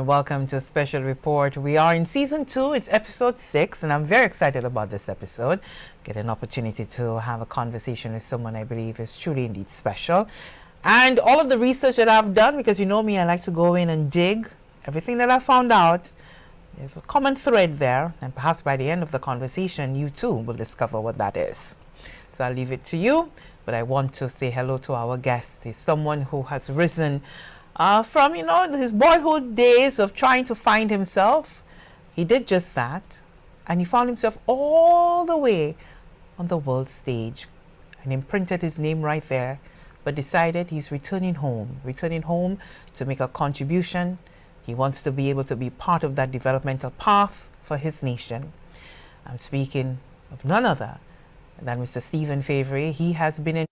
and welcome to a special report. We are in season 2, it's episode 6, and I'm very excited about this episode. Get an opportunity to have a conversation with someone I believe is truly indeed special. And all of the research that I've done, because you know me, I like to go in and dig everything that I found out. There's a common thread there, and perhaps by the end of the conversation, you too will discover what that is. So I'll leave it to you, but I want to say hello to our guest. He's someone who has risen from, his boyhood days of trying to find himself. He did just that, and he found himself all the way on the world stage and imprinted his name right there, but decided he's returning home to make a contribution. He wants to be able to be part of that developmental path for his nation. I'm speaking of none other than Mr. Stephen Fevrier. He has been a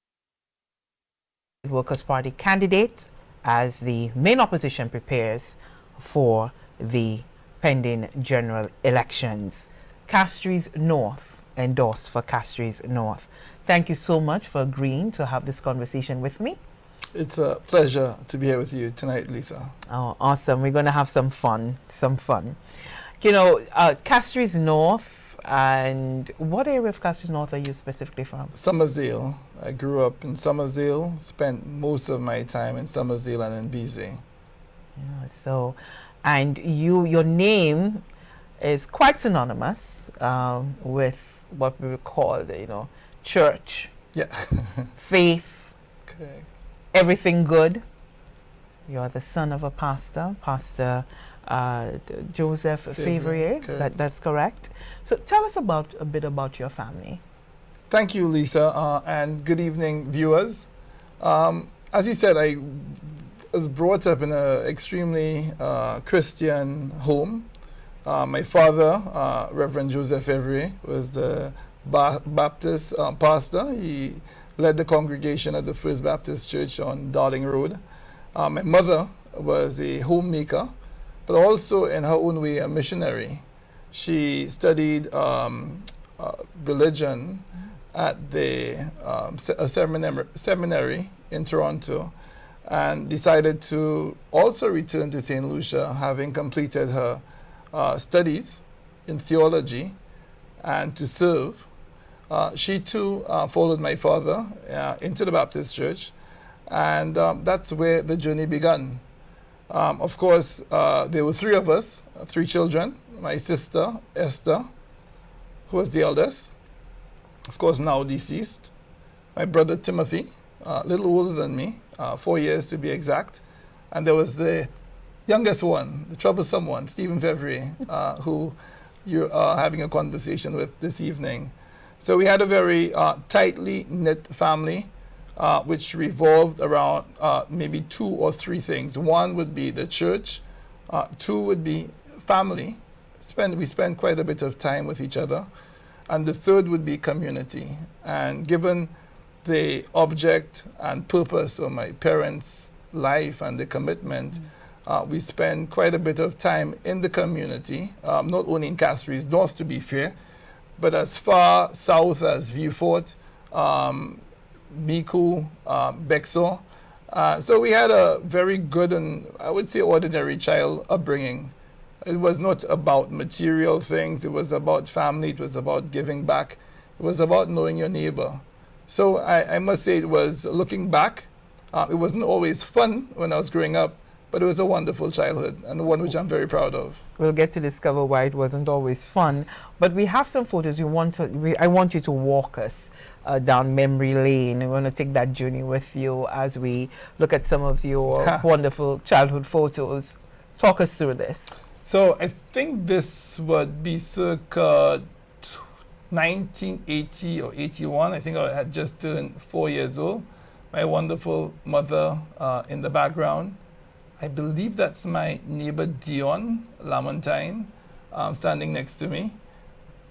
Workers' Party candidate as the main opposition prepares for the pending general elections. Castries North, endorsed for Castries North. Thank you so much for agreeing to have this conversation with me. It's a pleasure to be here with you tonight, Lisa. Oh, awesome. We're going to have some fun. Castries North, and what area of Castries North are you specifically from? Summersdale. I grew up in Summersdale, spent most of my time in Summersdale and in BZ. And your name is quite synonymous with what we would call church, faith, correct. Everything good. You're the son of a pastor, Pastor Joseph Fevrier. That's correct. So tell us a bit about your family. Thank you, Lisa, and good evening, viewers. As you said, I was brought up in an extremely Christian home. My father, Reverend Joseph Fevrier, was the Baptist pastor. He led the congregation at the First Baptist Church on Darling Road. My mother was a homemaker, but also in her own way a missionary. She studied religion at a seminary in Toronto, and decided to also return to St. Lucia, having completed her studies in theology and to serve. She too followed my father into the Baptist Church, and that's where the journey began. Of course, there were 3 of us, 3 children. My sister, Esther, who was the eldest, of course now deceased. My brother, Timothy, a little older than me, 4 years to be exact. And there was the youngest one, the troublesome one, Stephen Fevrier, who you are having a conversation with this evening. So we had a very tightly knit family, which revolved around maybe 2 or 3 things. One would be the church, 2 would be family. We spend quite a bit of time with each other. And the third would be community. And given the object and purpose of my parents' life and the commitment, we spend quite a bit of time in the community, not only in Castries North, to be fair, but as far south as Vieux-Fort, Micoud, Bexar. So we had a very good and, I would say, ordinary child upbringing. It was not about material things. It was about family. It was about giving back. It was about knowing your neighbor. So I must say, it was, looking back, it wasn't always fun when I was growing up, but it was a wonderful childhood, and one which I'm very proud of. We'll get to discover why it wasn't always fun, but we have some photos. I want you to walk us down memory lane. We want to take that journey with you as we look at some of your wonderful childhood photos. Talk us through this. So I think this would be circa 1980 or 81. I think I had just turned 4 years old. My wonderful mother in the background. I believe that's my neighbor Dion Lamontine standing next to me.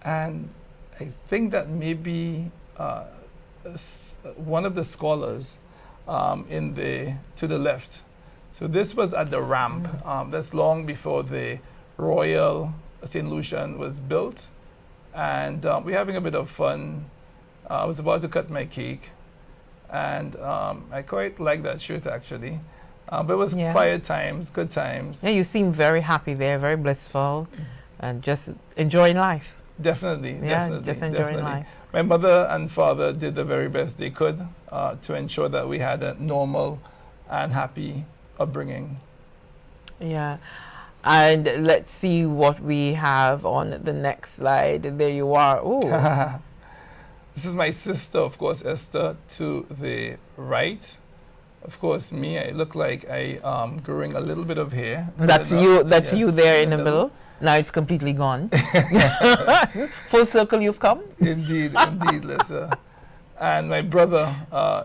And I think that maybe one of the scholars to the left. So this was at the ramp. That's long before the Royal St. Lucian was built. And we're having a bit of fun. I was about to cut my cake. And I quite like that shirt, actually. But it was Yeah. quiet times, good times. Yeah, you seem very happy there, very blissful, and just enjoying life. Definitely, Yeah, definitely, just enjoying definitely. life. My mother and father did the very best they could to ensure that we had a normal and happy upbringing. Yeah. And let's see what we have on the next slide. There you are. Ooh. This is my sister, of course, Esther, to the right. Of course, me, I look like I growing a little bit of hair. That's you. That's you Yes, there in the middle. Now it's completely gone. Full circle you've come. Indeed, indeed, Lissa. And my brother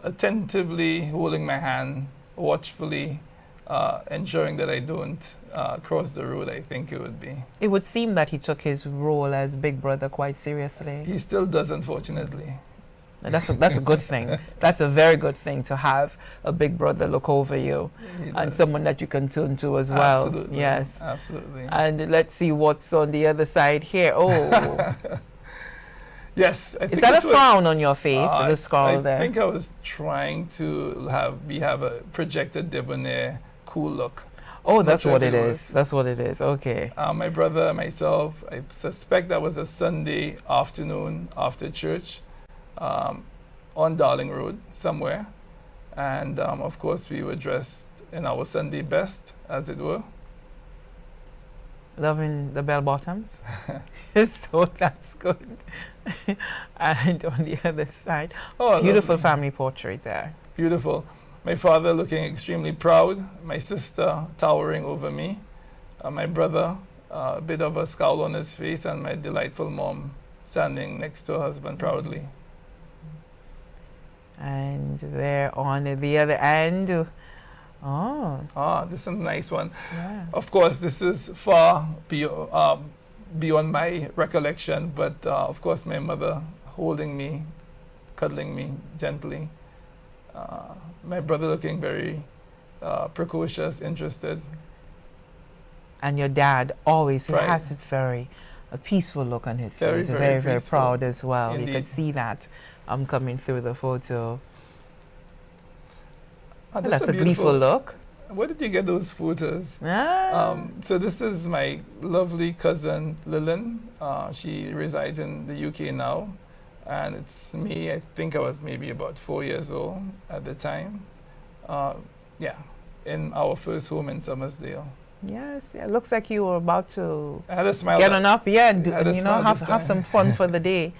attentively holding my hand, watchfully ensuring that I don't cross the road, I think it would be. It would seem that he took his role as big brother quite seriously. He still does, unfortunately. That's a good thing. That's a very good thing to have a big brother look over you He and does. someone that you can turn to as well. Absolutely. Yes. Absolutely. And let's see what's on the other side here. Oh, Yes. I is think that a that's what- frown on your face? The skull I there. think I was trying to have a projected debonair, cool look. Oh, Not that's sure what if it it is. was. That's what it is. Okay. My brother, myself, I suspect that was a Sunday afternoon after church on Darling Road somewhere. And of course, we were dressed in our Sunday best, as it were. Loving the bell bottoms. So that's good. And on the other side, Oh, beautiful lovely. family portrait there. Beautiful. My father looking extremely proud. My sister towering over me. My brother, a bit of a scowl on his face, and my delightful mom standing next to her husband proudly. And there on the other end, oh, This is a nice one. yeah. Of course, this is far beyond my recollection, but of course, my mother holding me, cuddling me gently. My brother looking very precocious, interested. And your dad always he Right. has a peaceful look on his Very, face, very very peaceful. proud as well. You Indeed. could see that coming through the photo. This That's is a gleeful look. Where did you get those photos? Ah. So this is my lovely cousin Lillian. She resides in the UK now, and it's me. I think I was maybe about 4 years old at the time. In our first home in Summersdale. Yes, yeah. Looks like you were about to I had a smile. get on up, yeah, and, had a and, smile have this have time. some fun for the day.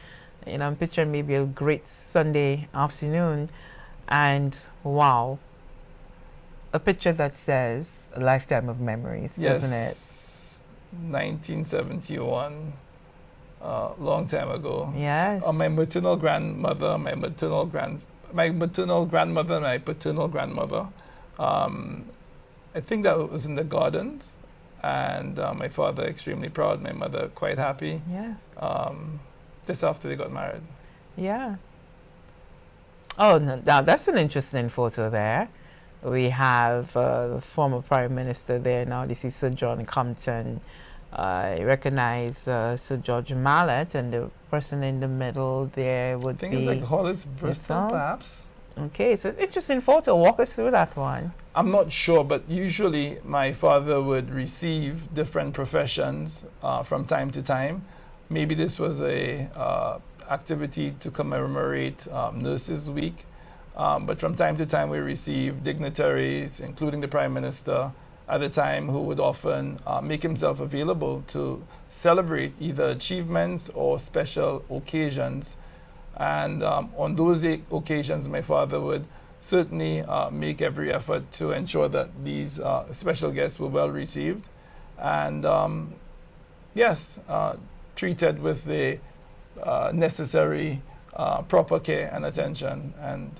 I'm picturing maybe a great Sunday afternoon, and wow, a picture that says a lifetime of memories, doesn't it? Yes, 1971, long time ago. Yes. My maternal grandmother, my maternal grandmother, and my paternal grandmother. I think that was in the gardens, and my father extremely proud, my mother quite happy. Yes. Just after they got married. Yeah. Oh, now that's an interesting photo there. We have the former Prime Minister there now. This is Sir John Compton. I recognize Sir George Mallet, and the person in the middle there would I think be. it's like Hollis Bristol, yourself? perhaps. Okay, it's an interesting photo. Walk us through that one. I'm not sure, but usually my father would receive different professions from time to time. Maybe this was a activity to commemorate Nurses Week, but from time to time we receive dignitaries, including the Prime Minister at the time, who would often make himself available to celebrate either achievements or special occasions. And on those occasions, my father would certainly make every effort to ensure that these special guests were well received and, treated with the necessary proper care and attention. And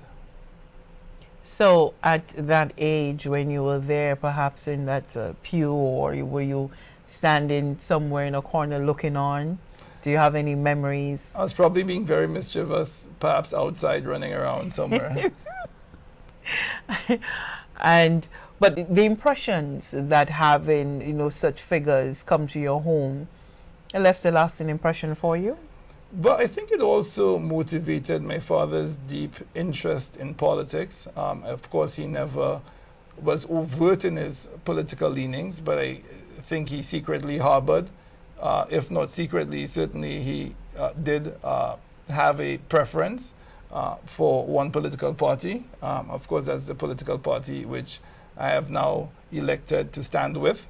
So, at that age, when you were there, perhaps in that pew, or were you standing somewhere in a corner looking on? Do you have any memories? I was probably being very mischievous, perhaps outside running around somewhere. But the impressions that having such figures come to your home left a lasting impression for you. But I think it also motivated my father's deep interest in politics. Of course, he never was overt in his political leanings, but I think he secretly harbored, if not secretly, certainly he did have a preference for one political party. Of course, that's the political party which I have now elected to stand with.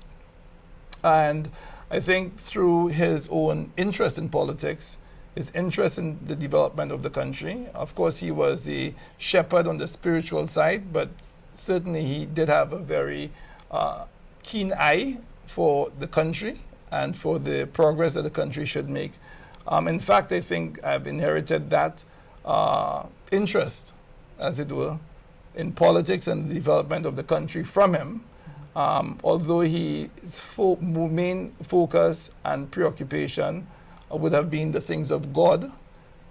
And I think through his own interest in politics, his interest in the development of the country, of course, he was a shepherd on the spiritual side, but certainly he did have a very keen eye for the country and for the progress that the country should make. In fact, I think I've inherited that interest, as it were, in politics and the development of the country from him. Although his main focus and preoccupation would have been the things of God,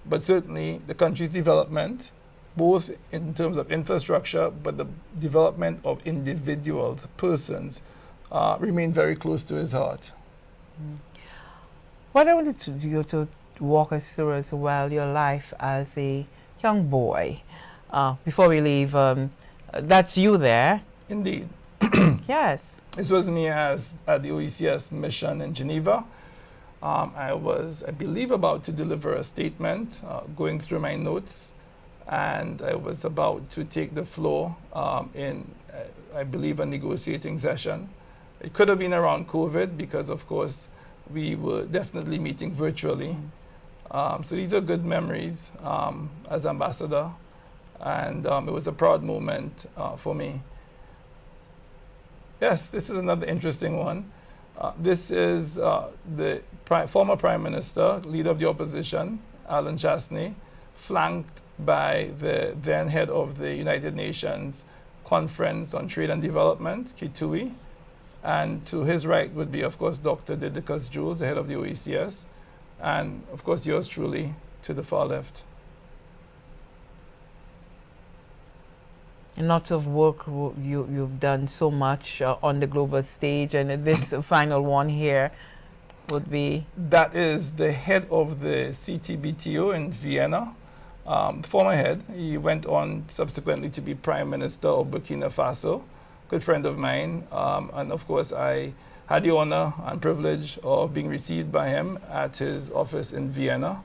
but certainly the country's development, both in terms of infrastructure, but the development of individuals, persons, remain very close to his heart. What I wanted you to walk us through as well, your life as a young boy. Before we leave, that's you there. Indeed. Yes. This was me at the OECS mission in Geneva. I was, I believe, about to deliver a statement, going through my notes, and I was about to take the floor in, I believe, a negotiating session. It could have been around COVID because, of course, we were definitely meeting virtually. So these are good memories as ambassador, and it was a proud moment for me. Yes, this is another interesting one. This is the former Prime Minister, leader of the opposition, Alan Chastney, flanked by the then head of the United Nations Conference on Trade and Development, Kitui. And to his right would be, of course, Dr. Didicus Jules, the head of the OECS, and, of course, yours truly to the far left. Lots of work you've done so much on the global stage, and this final one here would be? That is the head of the CTBTO in Vienna, former head. He went on subsequently to be Prime Minister of Burkina Faso, good friend of mine, and of course I had the honor and privilege of being received by him at his office in Vienna.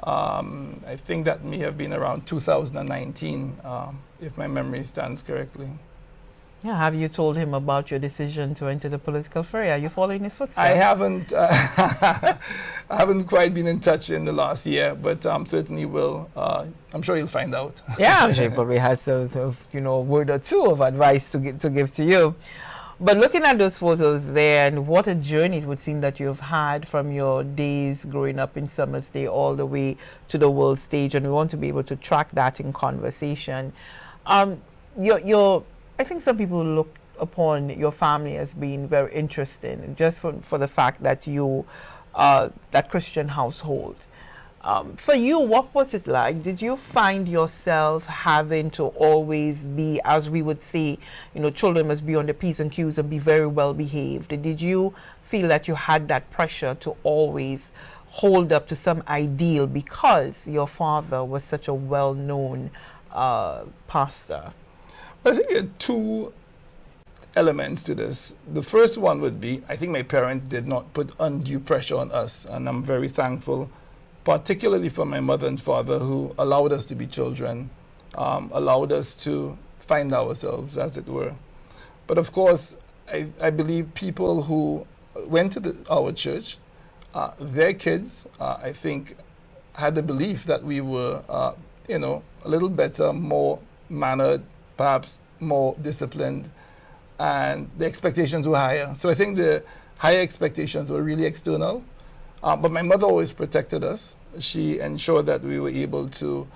I think that may have been around 2019, if my memory stands correctly. Yeah, have you told him about your decision to enter the political fray? Are you following his footsteps? I haven't. I haven't quite been in touch in the last year, but certainly will. I'm sure you'll find out. Yeah, I'm sure he probably has a word or two of advice to give to you. But looking at those photos there, and what a journey it would seem that you've had from your days growing up in Summers Day all the way to the world stage, and we want to be able to track that in conversation. I think some people look upon your family as being very interesting, just for the fact that you that Christian household. For you, what was it like? Did you find yourself having to always be, as we would say, children must be on the P's and Q's and be very well behaved? Did you feel that you had that pressure to always hold up to some ideal because your father was such a well-known pastor? I think there are two elements to this. The first one would be, I think my parents did not put undue pressure on us, and I'm very thankful, particularly for my mother and father, who allowed us to be children, allowed us to find ourselves, as it were. But of course, I believe people who went to our church, their kids, I think, had the belief that we were, a little better, more mannered, perhaps more disciplined, and the expectations were higher. So I think the higher expectations were really external. But my mother always protected us. She ensured that we were able to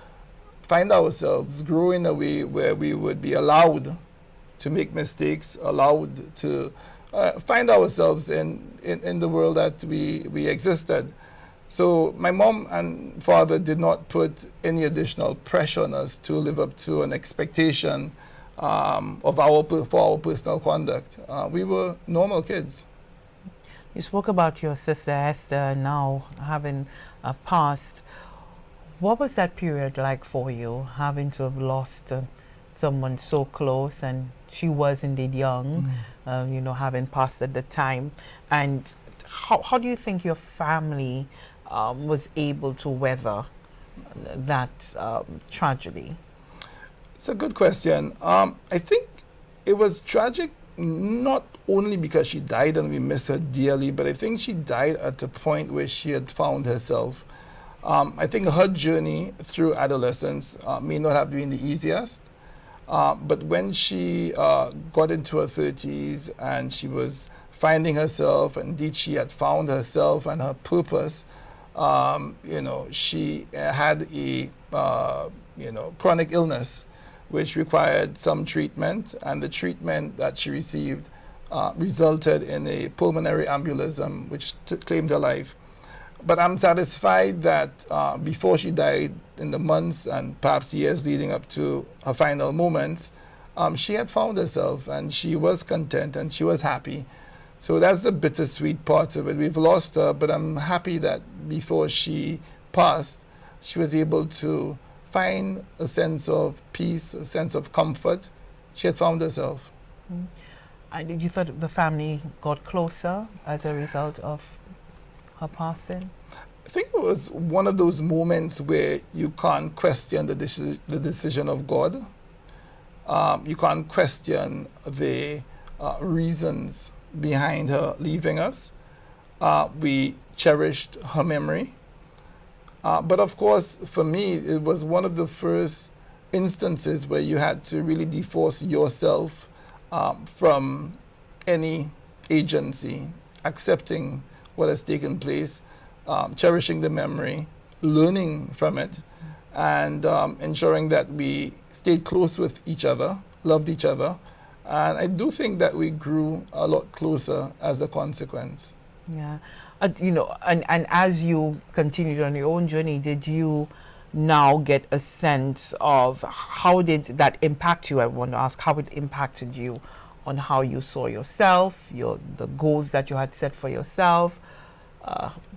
find ourselves, grow in a way where we would be allowed to make mistakes, allowed to find ourselves in the world that we existed. So my mom and father did not put any additional pressure on us to live up to an expectation for our personal conduct. We were normal kids. You spoke about your sister Esther now having passed. What was that period like for you, having to have lost someone so close, and she was indeed young, having passed at the time. And how do you think your family was able to weather that tragedy? It's a good question. I think it was tragic not only because she died and we miss her dearly, but I think she died at a point where she had found herself. I think her journey through adolescence may not have been the easiest, but when she got into her 30s and she was finding herself, indeed she had found herself and her purpose, she had a chronic illness which required some treatment, and the treatment that she received resulted in a pulmonary embolism which claimed her life. But I'm satisfied that before she died, in the months and perhaps years leading up to her final moments, she had found herself and she was content and she was happy. So that's the bittersweet part of it. We've lost her, but I'm happy that before she passed, she was able to find a sense of peace, a sense of comfort. She had found herself. Mm. And you thought the family got closer as a result of her passing? I think it was one of those moments where you can't question the decision of God. You can't question the reasons behind her leaving us. We cherished her memory. But of course, for me, it was one of the first instances where you had to really divorce yourself from any agency, accepting what has taken place, cherishing the memory, learning from it, and ensuring that we stayed close with each other, loved each other. And I do think that we grew a lot closer as a consequence. Yeah. And as you continued on your own journey, did you now get a sense of how did that impact you? I want to ask how it impacted you on how you saw yourself, the goals that you had set for yourself.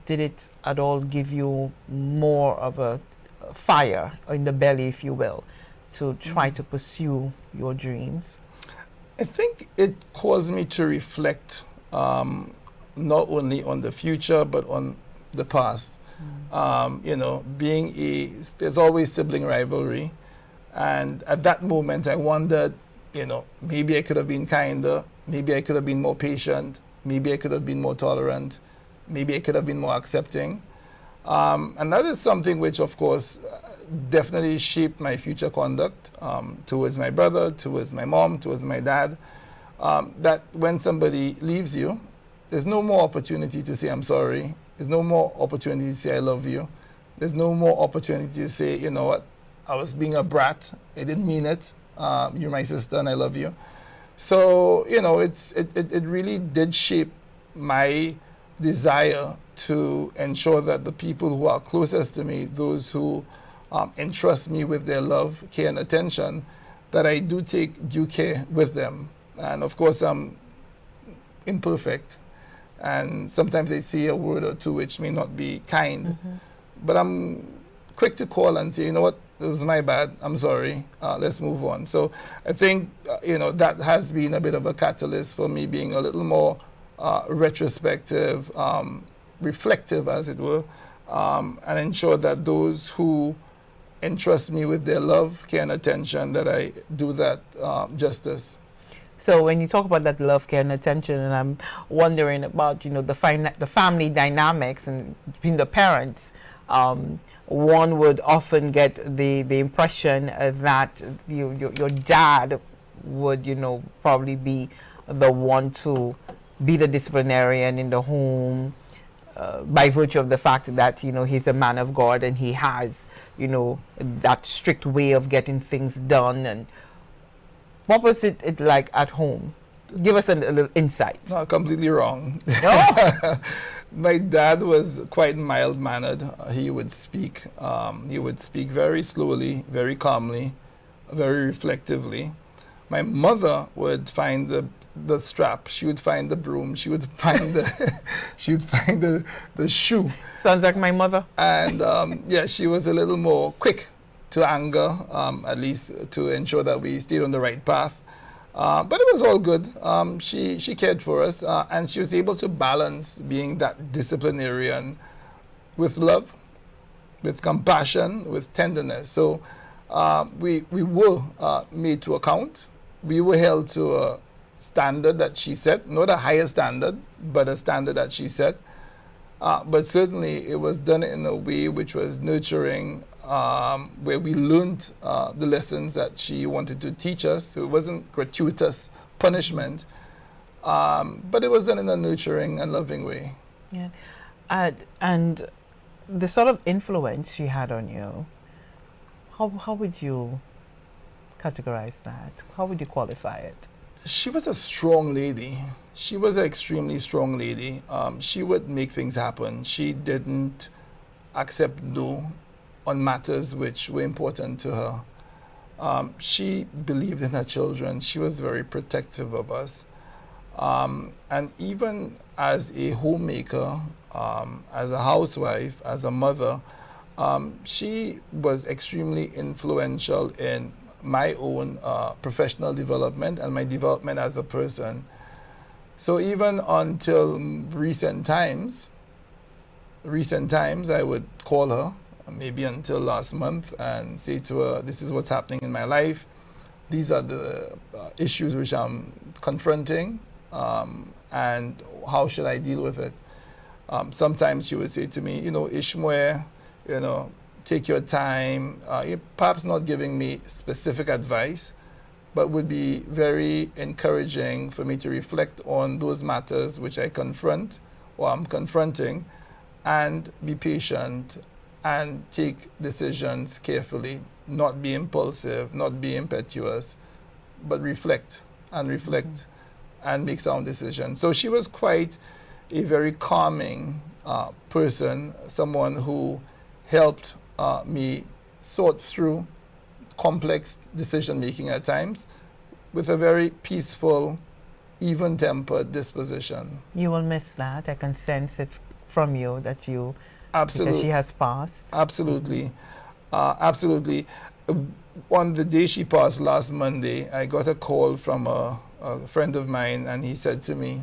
Did it at all give you more of a fire in the belly, if you will, to try to pursue your dreams? I think it caused me to reflect not only on the future, but on the past. There's always sibling rivalry. And at that moment, I wondered, maybe I could have been kinder, maybe I could have been more patient, maybe I could have been more tolerant, maybe I could have been more accepting. And that is something which, of course, definitely shaped my future conduct towards my brother, towards my mom, towards my dad. That when somebody leaves you, there's no more opportunity to say, I'm sorry. There's no more opportunity to say, I love you. There's no more opportunity to say, you know what, I was being a brat. I didn't mean it. You're my sister and I love you. So, it really did shape my desire to ensure that the people who are closest to me, those who entrust me with their love, care, and attention, that I do take due care with them. And of course, I'm imperfect. And sometimes I say a word or two which may not be kind. But I'm quick to call and say, you know what, it was my bad. I'm sorry. Let's move on. So I think, that has been a bit of a catalyst for me being a little more retrospective, reflective, as it were, and ensure that those who entrust me with their love, care, and attention, that I do that justice. So when you talk about that love, care, and attention, and I'm wondering about, the family dynamics and between the parents, one would often get the impression that your dad would, probably be the one to be the disciplinarian in the home, by virtue of the fact that, he's a man of God and he has, that strict way of getting things done. And what was it like at home? Give us a little insight. No, completely wrong. No? My dad was quite mild-mannered. He would speak very slowly, very calmly, very reflectively. My mother would find the strap. She would find the broom. She would find the shoe. Sounds like my mother. And she was a little more quick to anger, at least to ensure that we stayed on the right path. But it was all good. She cared for us, and she was able to balance being that disciplinarian with love, with compassion, with tenderness. So we were made to account. We were held to a standard that she set, not a higher standard, but a standard that she set. But certainly it was done in a way which was nurturing, where we learned the lessons that she wanted to teach us. So it wasn't gratuitous punishment, but it was done in a nurturing and loving way. Yeah. And the sort of influence she had on you, how would you categorize that? How would you qualify it? She was a strong lady. She was an extremely strong lady. She would make things happen. She didn't accept no on matters which were important to her. She believed in her children. She was very protective of us. And even as a homemaker, as a housewife, as a mother, she was extremely influential in my own professional development and my development as a person. So even until recent times, I would call her, maybe until last month, and say to her, this is what's happening in my life. These are the issues which I'm confronting, and how should I deal with it? Sometimes she would say to me, Ishmael, take your time, perhaps not giving me specific advice, but would be very encouraging for me to reflect on those matters which I confront or I'm confronting, and be patient and take decisions carefully, not be impulsive, not be impetuous, but reflect and make sound decisions. So she was quite a very calming person, someone who helped me sort through complex decision making at times with a very peaceful, even-tempered disposition. You will miss that. I can sense it from you that you, absolutely, because she has passed. Absolutely, absolutely. On the day she passed last Monday, I got a call from a friend of mine, and he said to me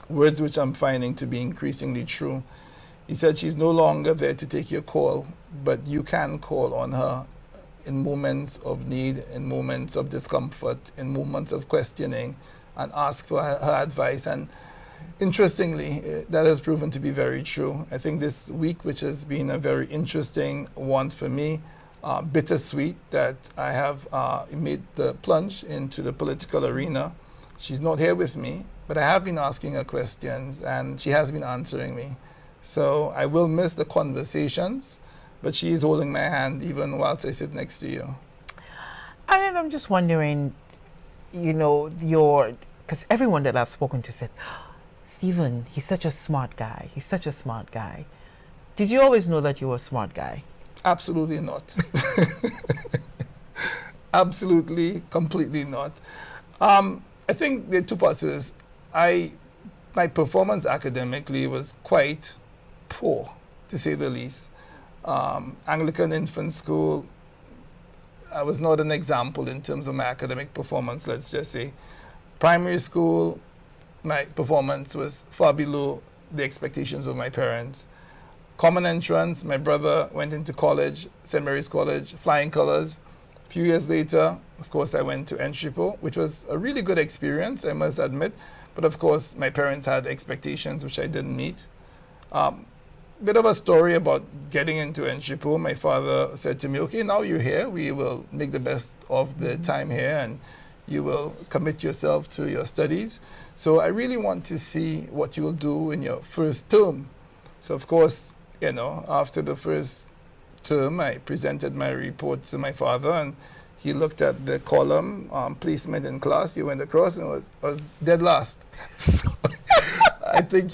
words which I'm finding to be increasingly true. He said, she's no longer there to take your call, but you can call on her in moments of need, in moments of discomfort, in moments of questioning, and ask for her advice. And interestingly, that has proven to be very true. I think this week, which has been a very interesting one for me, bittersweet, that I have made the plunge into the political arena. She's not here with me, but I have been asking her questions, and she has been answering me. So I will miss the conversations, but she is holding my hand even whilst I sit next to you. And I'm just wondering, because everyone that I've spoken to said, Stephen, he's such a smart guy. He's such a smart guy. Did you always know that you were a smart guy? Absolutely not. Absolutely, completely not. I think there are two parts to this. My performance academically was quite poor, to say the least. Anglican infant school, I was not an example in terms of my academic performance, let's just say. Primary school, my performance was far below the expectations of my parents. Common entrance, my brother went into college, St. Mary's College, flying colors. A few years later, of course, I went to Entripo, which was a really good experience, I must admit. But of course, my parents had expectations which I didn't meet. Bit of a story about getting into Entripo. My father said to me, okay, now you're here, we will make the best of the time here, and you will commit yourself to your studies. So I really want to see what you will do in your first term. So of course, after the first term, I presented my report to my father, and he looked at the column, placement in class. He went across and was dead last. So I think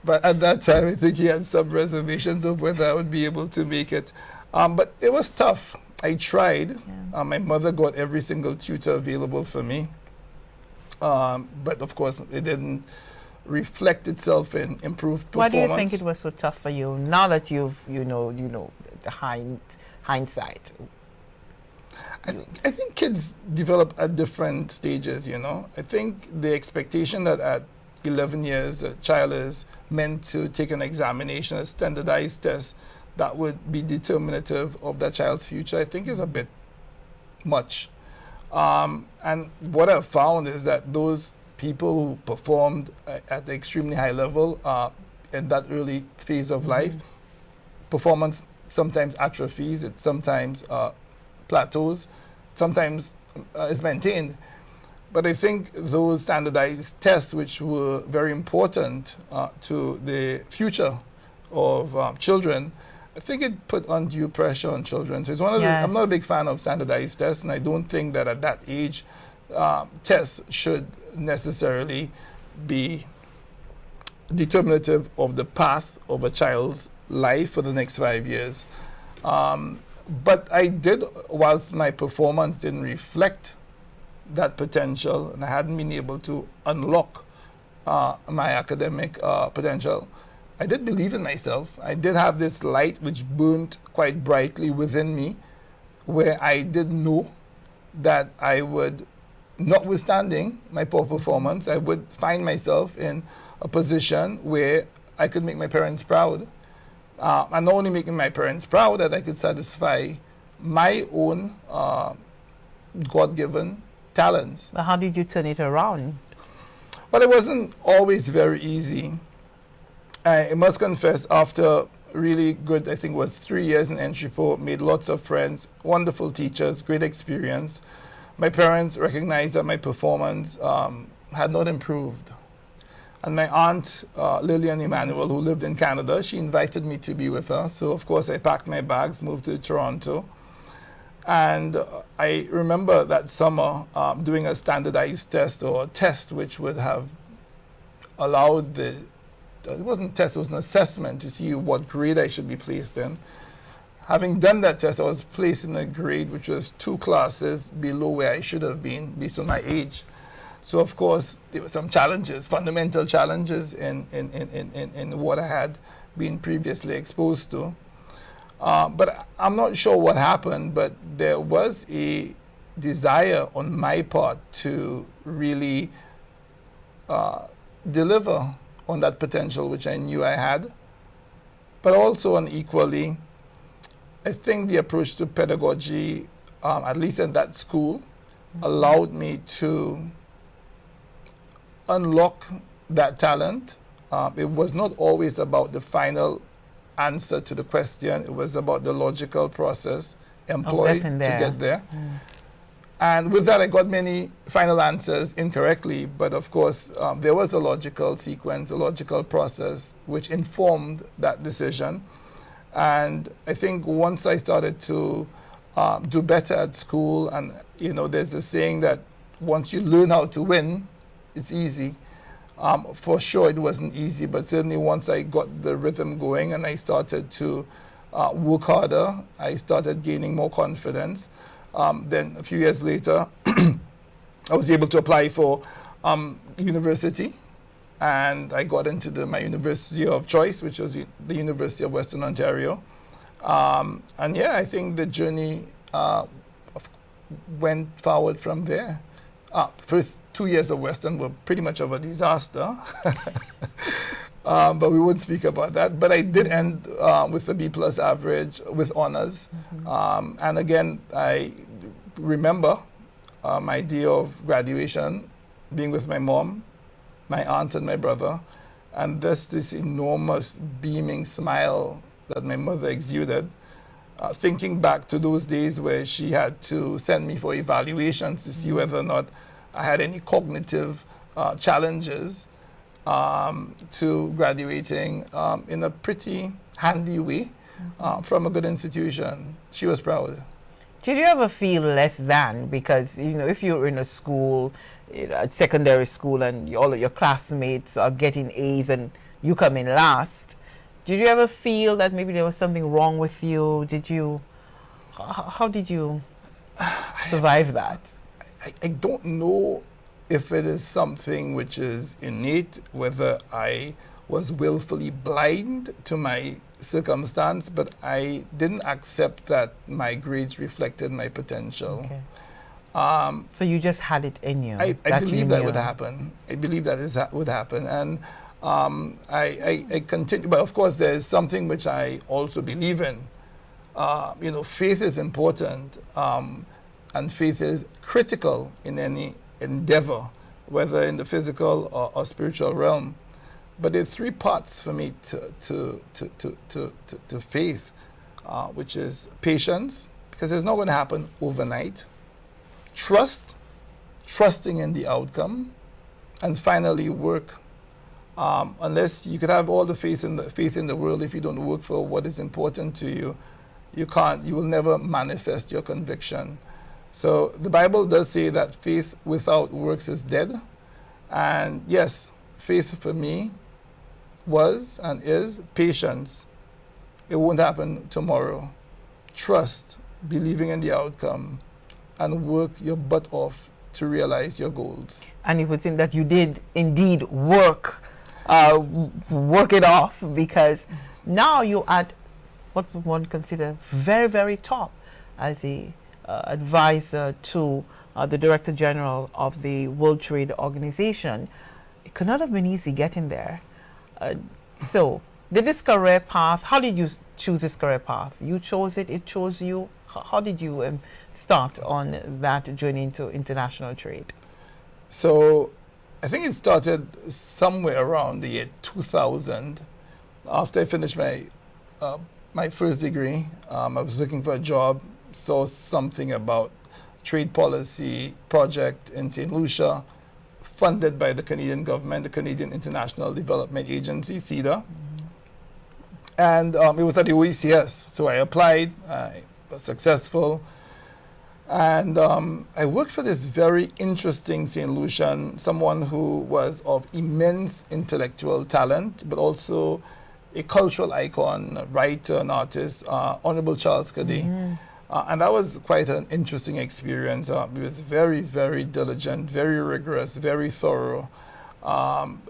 but at that time, I think he had some reservations of whether I would be able to make it. But it was tough. I tried. Yeah. My mother got every single tutor available for me. But of course, it didn't reflect itself in improved performance. Why do you think it was so tough for you now that you've, the hindsight? I think kids develop at different stages, you know. I think the expectation that at 11 years a child is meant to take an examination, a standardized test that would be determinative of that child's future, I think is a bit much. And what I've found is that those people who performed at the extremely high level in that early phase of life, performance sometimes atrophies, it sometimes plateaus, sometimes is maintained. But I think those standardized tests, which were very important to the future of children, I think it put undue pressure on children. So it's one of I'm not a big fan of standardized tests, and I don't think that at that age, tests should necessarily be determinative of the path of a child's life for the next 5 years. But I did, whilst my performance didn't reflect that potential, and I hadn't been able to unlock my academic potential, I did believe in myself. I did have this light which burnt quite brightly within me, where I did know that I would, notwithstanding my poor performance, I would find myself in a position where I could make my parents proud. And not only making my parents proud, that I could satisfy my own God-given talents. But how did you turn it around? Well, it wasn't always very easy. I must confess, after really good, I think it was 3 years in Entrepot, made lots of friends, wonderful teachers, great experience. My parents recognized that my performance had not improved. And my aunt, Lillian Emmanuel, who lived in Canada, she invited me to be with her. So, of course, I packed my bags, moved to Toronto. And I remember that summer doing a standardized test, or a test which would have allowed it wasn't a test, it was an assessment to see what grade I should be placed in. Having done that test, I was placed in a grade which was 2 classes below where I should have been based on my age. So, of course, there were some challenges, fundamental challenges in what I had been previously exposed to. But I'm not sure what happened, but there was a desire on my part to really deliver on that potential which I knew I had. But also, and equally, I think the approach to pedagogy, at least in that school, allowed me to unlock that talent. It was not always about the final answer to the question. It was about the logical process employed to get there. And with that, I got many final answers incorrectly. But of course, there was a logical sequence, a logical process, which informed that decision. And I think once I started to do better at school, and you know, there's a saying that once you learn how to win, it's easy. For sure, it wasn't easy, but certainly once I got the rhythm going and I started to work harder, I started gaining more confidence. Then a few years later, I was able to apply for university, and I got into my university of choice, which was the University of Western Ontario. And yeah, I think the journey went forward from there. First 2 years of Western were pretty much of a disaster, but we won't speak about that. But I did end with a B+ average with honors. And again, I remember my day of graduation being with my mom, my aunt, and my brother. And this enormous beaming smile that my mother exuded. Thinking back to those days where she had to send me for evaluations to see whether or not I had any cognitive challenges to graduating in a pretty handy way from a good institution. She was proud. Did you ever feel less than? Because, you know, if you're in a school, at secondary school, and all of your classmates are getting A's and you come in last, did you ever feel that maybe there was something wrong with you? How did you survive that? I don't know if it is something which is innate, whether I was willfully blind to my circumstance, but I didn't accept that my grades reflected my potential. Okay. So you just had it in you. I that believe you that knew. would happen. I believe that would happen. And I continue, but of course there is something which I also believe in. Faith is important, and faith is critical in any endeavor, whether in the physical or spiritual realm. But there are three parts for me to faith, which is patience, because it's not going to happen overnight. Trusting in the outcome, and finally work. Unless you could have all the faith in the world, if you don't work for what is important to you, you will never manifest your conviction. So the Bible does say that faith without works is dead. And yes, faith for me was and is patience. It won't happen tomorrow. Trust, believing in the outcome, and work your butt off to realize your goals. And it was in that you did indeed work it off, because now you're at what one consider very, very top as the advisor to the Director General of the World Trade Organization. It could not have been easy getting there. So this career path, how did you choose this career path? You chose it, it chose you. How did you start on that journey into international trade? So I think it started somewhere around the year 2000. After I finished my first degree, I was looking for a job, saw something about trade policy project in St. Lucia, funded by the Canadian government, the Canadian International Development Agency, CIDA. And it was at the OECS. So I applied, I was successful. And I worked for this very interesting St. Lucian, someone who was of immense intellectual talent, but also a cultural icon, a writer, an artist, Honorable Charles Cadet. And that was quite an interesting experience. He was very, very diligent, very rigorous, very thorough,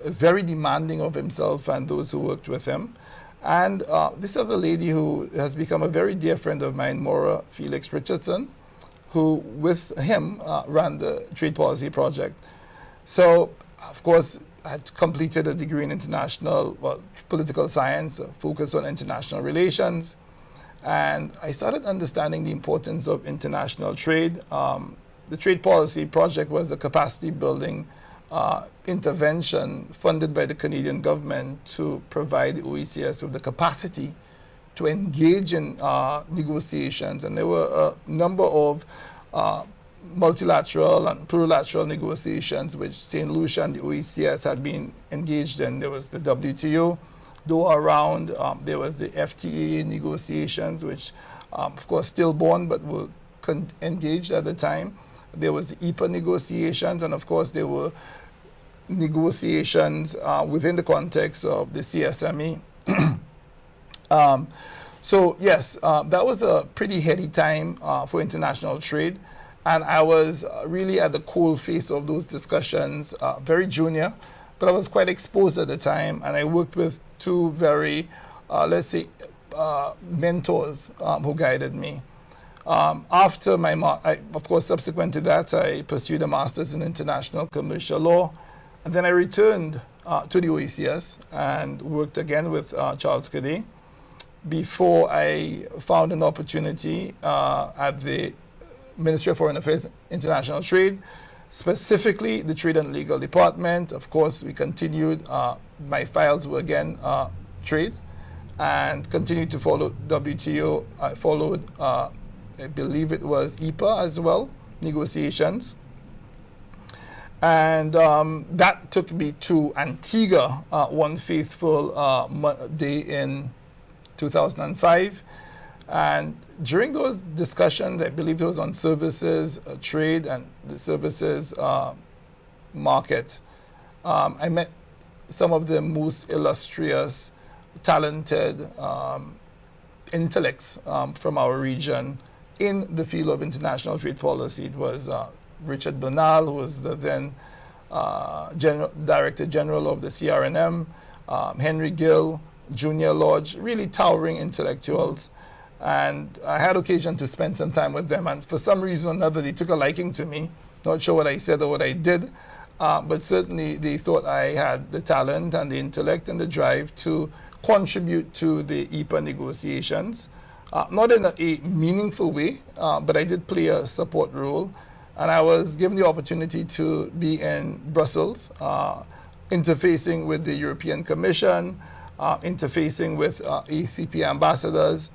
very demanding of himself and those who worked with him. And this other lady who has become a very dear friend of mine, Maura Felix Richardson, who with him ran the trade policy project. So, of course, I had completed a degree in political science, focused on international relations. And I started understanding the importance of international trade. The trade policy project was a capacity building intervention funded by the Canadian government to provide the OECS with the capacity to engage in negotiations. And there were a number of multilateral and plurilateral negotiations which St. Lucia and the OECS had been engaged in. There was the WTO, Doha round, there was the FTA negotiations, which of course stillborn but were engaged at the time. There was the EPA negotiations, and of course there were negotiations within the context of the CSME. So yes, that was a pretty heady time for international trade, and I was really at the cold face of those discussions, very junior, but I was quite exposed at the time, and I worked with two very, let's say, mentors who guided me. After of course, subsequent to that, I pursued a master's in international commercial law, and then I returned to the OECS and worked again with Charles Cadet before I found an opportunity at the Ministry of Foreign Affairs International Trade, specifically the Trade and Legal Department. Of course, we continued, my files were again trade, and continued to follow WTO. I followed, I believe it was EPA as well, negotiations. And that took me to Antigua one fateful day in 2005. And during those discussions, I believe it was on services, trade, and the services market, I met some of the most illustrious, talented intellects from our region in the field of international trade policy. It was Richard Bernal, who was the then Director General of the CRNM, Henry Gill, Junior Lodge, really towering intellectuals. And I had occasion to spend some time with them, and for some reason or another, they took a liking to me. Not sure what I said or what I did, but certainly they thought I had the talent and the intellect and the drive to contribute to the EPA negotiations. Not in a meaningful way, but I did play a support role. And I was given the opportunity to be in Brussels, interfacing with the European Commission, interfacing with ACP ambassadors.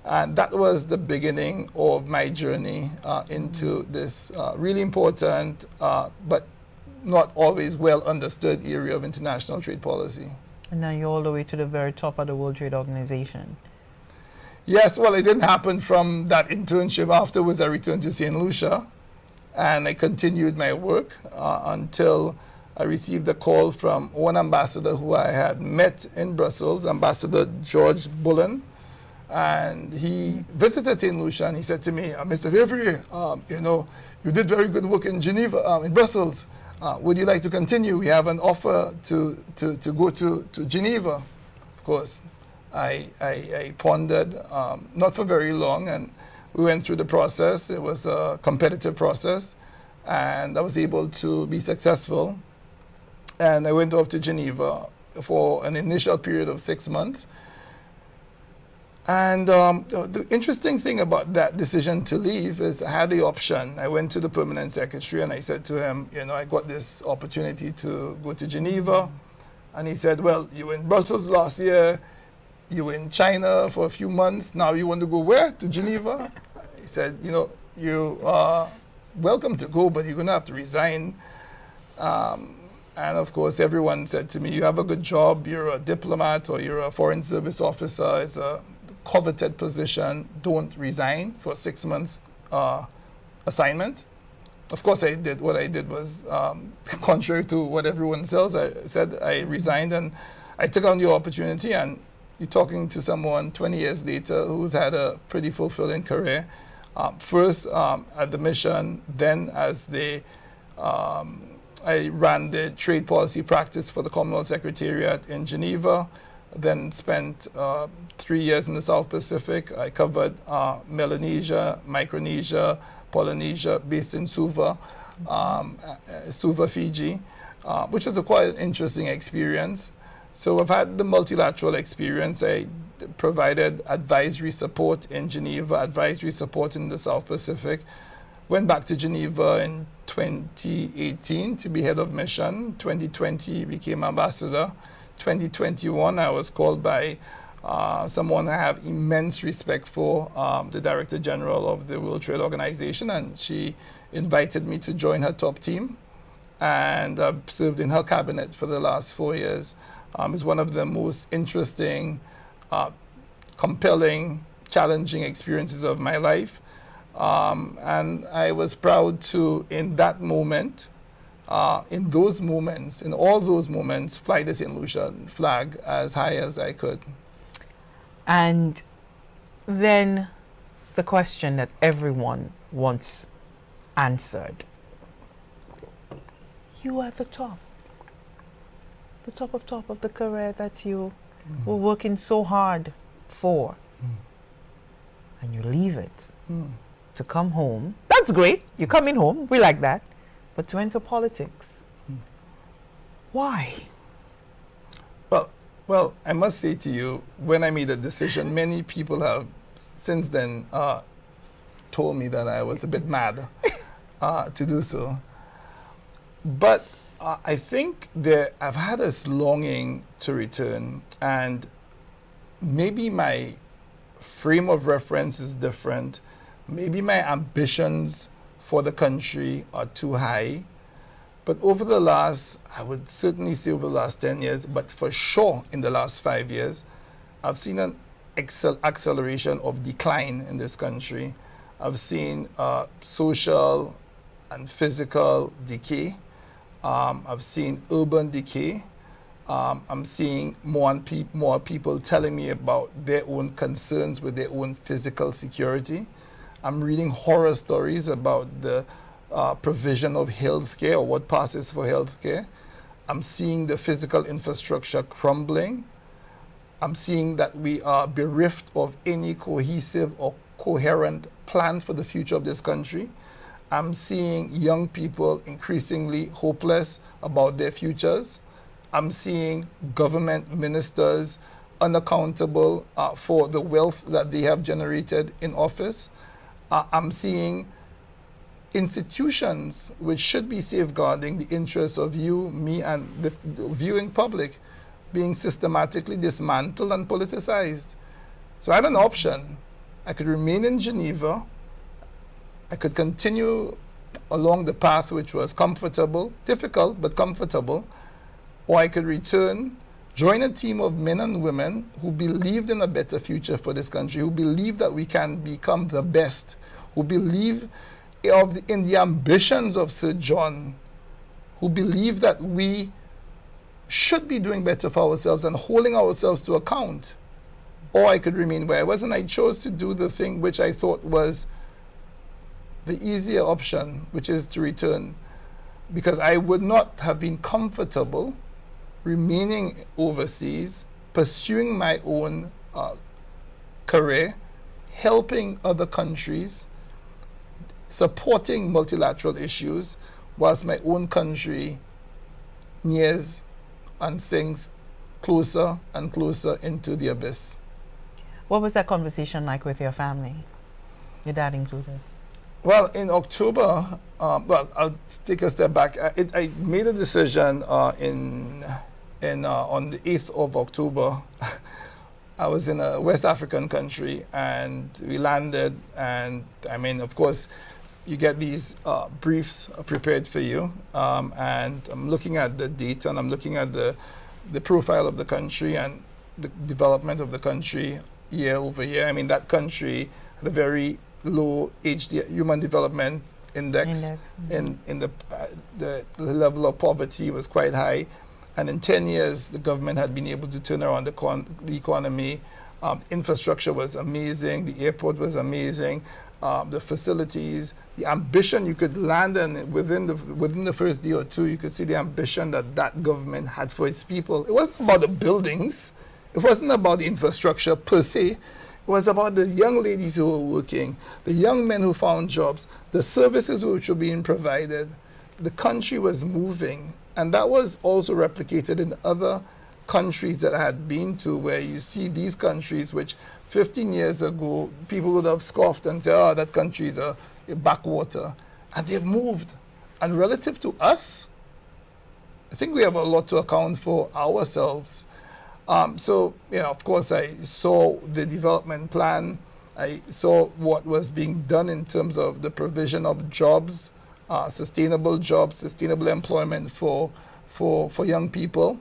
And that was the beginning of my journey into this really important, but not always well understood area of international trade policy. And now you're all the way to the very top of the World Trade Organization. Yes, well, it didn't happen from that internship. Afterwards, I returned to St. Lucia, and I continued my work until I received a call from one ambassador who I had met in Brussels, Ambassador George Bullen. And he visited St. Lucia, and he said to me, Mr. Fevrier, you did very good work in Geneva, in Brussels. Would you like to continue? We have an offer to go to Geneva. Of course, I pondered, not for very long, and we went through the process. It was a competitive process, and I was able to be successful. And I went off to Geneva for an initial period of 6 months. And the interesting thing about that decision to leave is I had the option. I went to the permanent secretary and I said to him, I got this opportunity to go to Geneva. And he said, well, you were in Brussels last year, you were in China for a few months, now you want to go where? To Geneva? He said, you are welcome to go, but you're going to have to resign. And of course, everyone said to me, you have a good job, you're a diplomat or you're a foreign service officer, it's a coveted position, don't resign for a 6 months assignment. Of course, I did. What I did was contrary to what everyone else I said. I resigned and I took on the opportunity. And you're talking to someone 20 years later who's had a pretty fulfilling career. First at the mission, then as I ran the trade policy practice for the Commonwealth Secretariat in Geneva. Then spent 3 years in the South Pacific. I covered Melanesia, Micronesia, Polynesia, based in Suva, Fiji, which was a quite interesting experience. So I've had the multilateral experience. I provided advisory support in Geneva, advisory support in the South Pacific. Went back to Geneva in 2018 to be head of mission. 2020 became ambassador. 2021, I was called by someone I have immense respect for, the Director General of the World Trade Organization, and she invited me to join her top team. And I've served in her cabinet for the last 4 years. It's one of the most interesting, compelling, challenging experiences of my life. And I was proud to, in that moment, in all those moments, fly the St. Lucia flag as high as I could. And then the question that everyone wants answered. You are at the top of the career that you were working so hard for. And you leave it to come home. That's great. You're coming home. We like that. But to enter politics, why? Well, I must say to you, when I made a decision, many people have since then told me that I was a bit mad to do so. But I think I've had this longing to return, and maybe my frame of reference is different. Maybe my ambitions for the country are too high. But over the last, I would certainly say over the last 10 years, but for sure in the last 5 years, I've seen an acceleration of decline in this country. I've seen social and physical decay. I've seen urban decay. I'm seeing more people telling me about their own concerns with their own physical security. I'm reading horror stories about the provision of healthcare or what passes for healthcare. I'm seeing the physical infrastructure crumbling. I'm seeing that we are bereft of any cohesive or coherent plan for the future of this country. I'm seeing young people increasingly hopeless about their futures. I'm seeing government ministers unaccountable for the wealth that they have generated in office. I'm seeing institutions which should be safeguarding the interests of you, me, and the viewing public being systematically dismantled and politicized. So I had an option. I could remain in Geneva. I could continue along the path which was comfortable, difficult, but comfortable, or I could return, join a team of men and women who believed in a better future for this country, who believe that we can become the best, who believe in the ambitions of Sir John, who believe that we should be doing better for ourselves and holding ourselves to account. Or I could remain where I was, and I chose to do the thing which I thought was the easier option, which is to return, because I would not have been comfortable remaining overseas, pursuing my own career, helping other countries, supporting multilateral issues, whilst my own country nears and sinks closer and closer into the abyss. What was that conversation like with your family, your dad included? Well, in October, I'll take a step back. I made a decision on the 8th of October. I was in a West African country, and we landed, and I mean, of course, you get these briefs prepared for you, and I'm looking at the data, and I'm looking at the profile of the country and the development of the country year over year. I mean, that country had a very low human development index. In the level of poverty was quite high, and in 10 years the government had been able to turn around the economy. Infrastructure was amazing, the airport was amazing, the facilities, the ambition. You could land, and within the first day or two you could see the ambition that government had for its people. It wasn't about the buildings, it wasn't about the infrastructure per se. It was about the young ladies who were working, the young men who found jobs, the services which were being provided. The country was moving, and that was also replicated in other countries that I had been to, where you see these countries which 15 years ago people would have scoffed and said, oh, that country is a backwater, and they've moved. And relative to us, I think we have a lot to account for ourselves. So, of course, I saw the development plan. I saw what was being done in terms of the provision of jobs, sustainable employment for young people.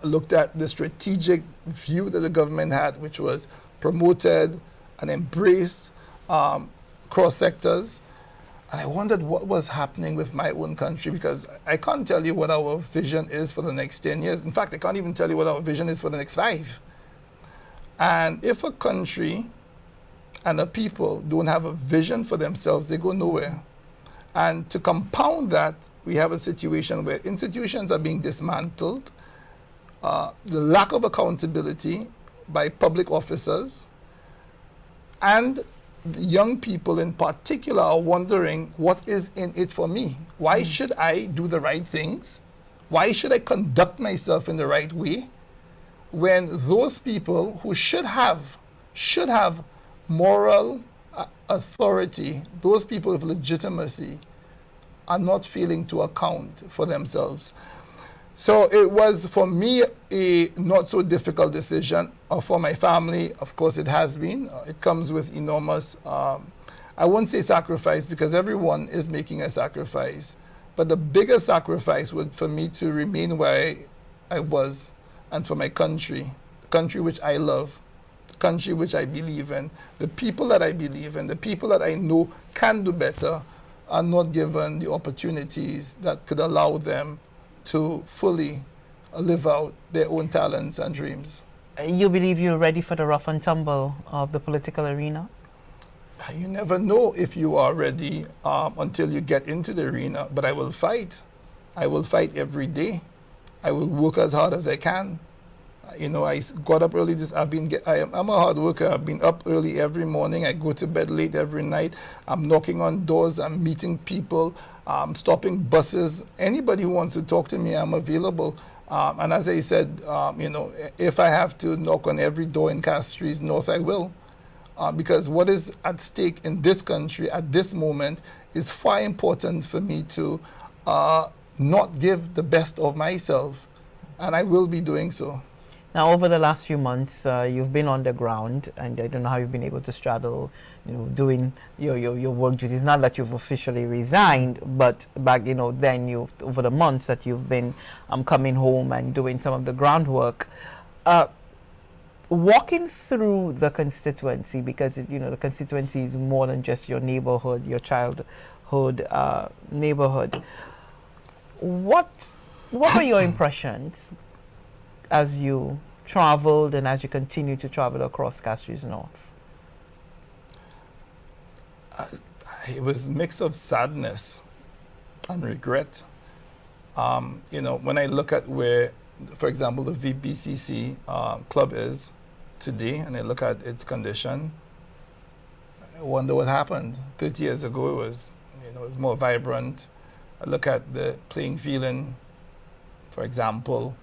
Looked at the strategic view that the government had, which was promoted and embraced cross sectors. And I wondered what was happening with my own country, because I can't tell you what our vision is for the next 10 years. In fact, I can't even tell you what our vision is for the next 5. And if a country and a people don't have a vision for themselves, they go nowhere. And to compound that, we have a situation where institutions are being dismantled, the lack of accountability by public officers, and young people in particular are wondering, what is in it for me? Why should I do the right things? Why should I conduct myself in the right way when those people who should have moral authority, those people with legitimacy, are not failing to account for themselves? So it was, for me, a not so difficult decision. For my family, of course, it has been. It comes with enormous, I won't say sacrifice, because everyone is making a sacrifice. But the biggest sacrifice would for me to remain where I was, and for my country, the country which I love, the country which I believe in, the people that I believe in, the people that I know can do better, are not given the opportunities that could allow them to fully live out their own talents and dreams. You believe you're ready for the rough and tumble of the political arena? You never know if you are ready until you get into the arena, but I will fight. I will fight every day. I will work as hard as I can. I got up early. I'm a hard worker. I've been up early every morning. I go to bed late every night. I'm knocking on doors. I'm meeting people. I'm stopping buses. Anybody who wants to talk to me, I'm available. And as I said, if I have to knock on every door in Castries North, I will. Because what is at stake in this country at this moment is far important for me to not give the best of myself. And I will be doing so. Now, over the last few months, you've been on the ground, and I don't know how you've been able to straddle, doing your work duties. Not that you've officially resigned, but back, then over the months that you've been coming home and doing some of the groundwork, walking through the constituency, because the constituency is more than just your neighborhood, your childhood neighborhood. What were your impressions as you traveled and as you continue to travel across Castries North? It was a mix of sadness and regret. When I look at where, for example, the VBCC club is today, and I look at its condition, I wonder what happened. 30 years ago, it was more vibrant. I look at the playing field, for example,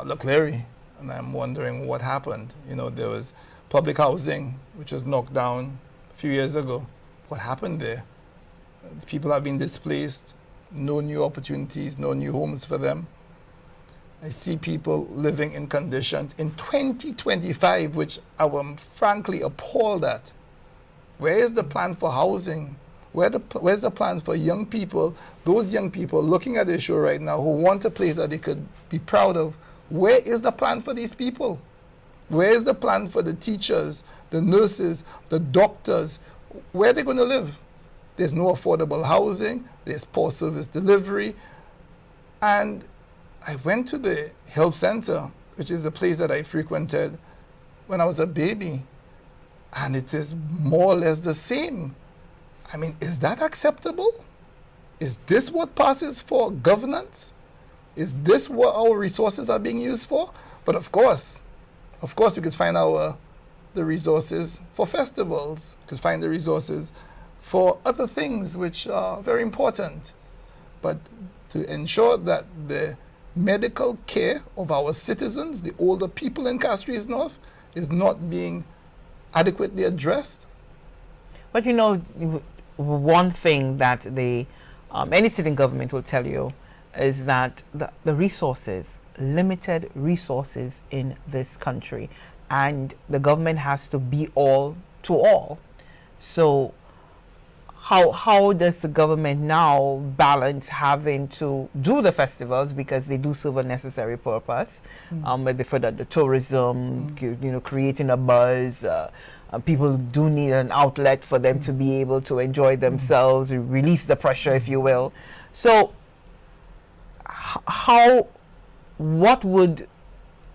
Leclerc, and I'm wondering what happened. There was public housing, which was knocked down a few years ago. What happened there? People have been displaced, no new opportunities, no new homes for them. I see people living in conditions in 2025, which I am frankly appalled at. Where is the plan for housing? Where's the plan for young people, those young people looking at the show right now who want a place that they could be proud of? Where is the plan for these people? Where is the plan for the teachers, the nurses, the doctors? Where are they going to live? There's no affordable housing. There's poor service delivery. And I went to the health center, which is a place that I frequented when I was a baby. And it is more or less the same. I mean, is that acceptable? Is this what passes for governance? Is this what our resources are being used for? But of course, we could find the resources for festivals, could find the resources for other things which are very important. But to ensure that the medical care of our citizens, the older people in Castries North, is not being adequately addressed. But one thing that any sitting government will tell you is that the resources, limited resources in this country, and the government has to be all to all. So how does the government now balance having to do the festivals, because they do serve a necessary purpose, for the tourism, creating a buzz, people do need an outlet for them to be able to enjoy themselves, release the pressure, if you will. So what would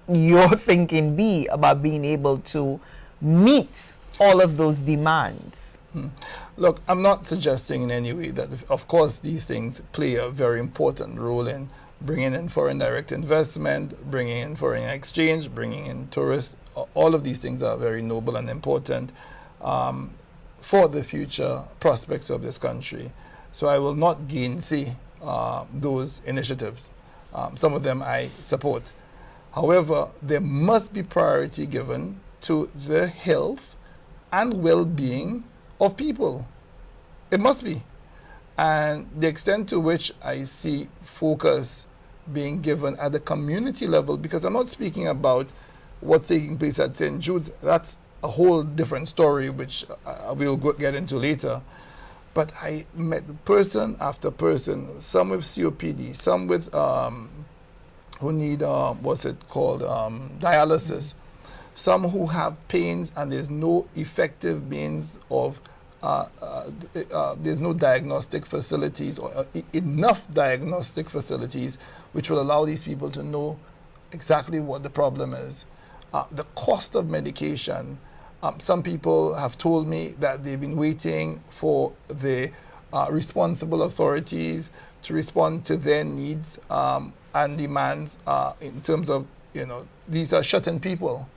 your thinking be about being able to meet all of those demands? Look, I'm not suggesting in any way that, of course, these things play a very important role in bringing in foreign direct investment, bringing in foreign exchange, bringing in tourists. All of these things are very noble and important for the future prospects of this country. So I will not gainsay those initiatives. Some of them I support. However, there must be priority given to the health and well-being of people. It must be. And the extent to which I see focus being given at the community level, because I'm not speaking about what's taking place at St. Jude's. That's a whole different story, which we'll get into later. But I met person after person, some with COPD, some with who need, dialysis, some who have pains and there's no effective means of, there's no diagnostic facilities or enough diagnostic facilities which will allow these people to know exactly what the problem is. The cost of medication. Some people have told me that they've been waiting for the responsible authorities to respond to their needs and demands in terms of, these are shut-in people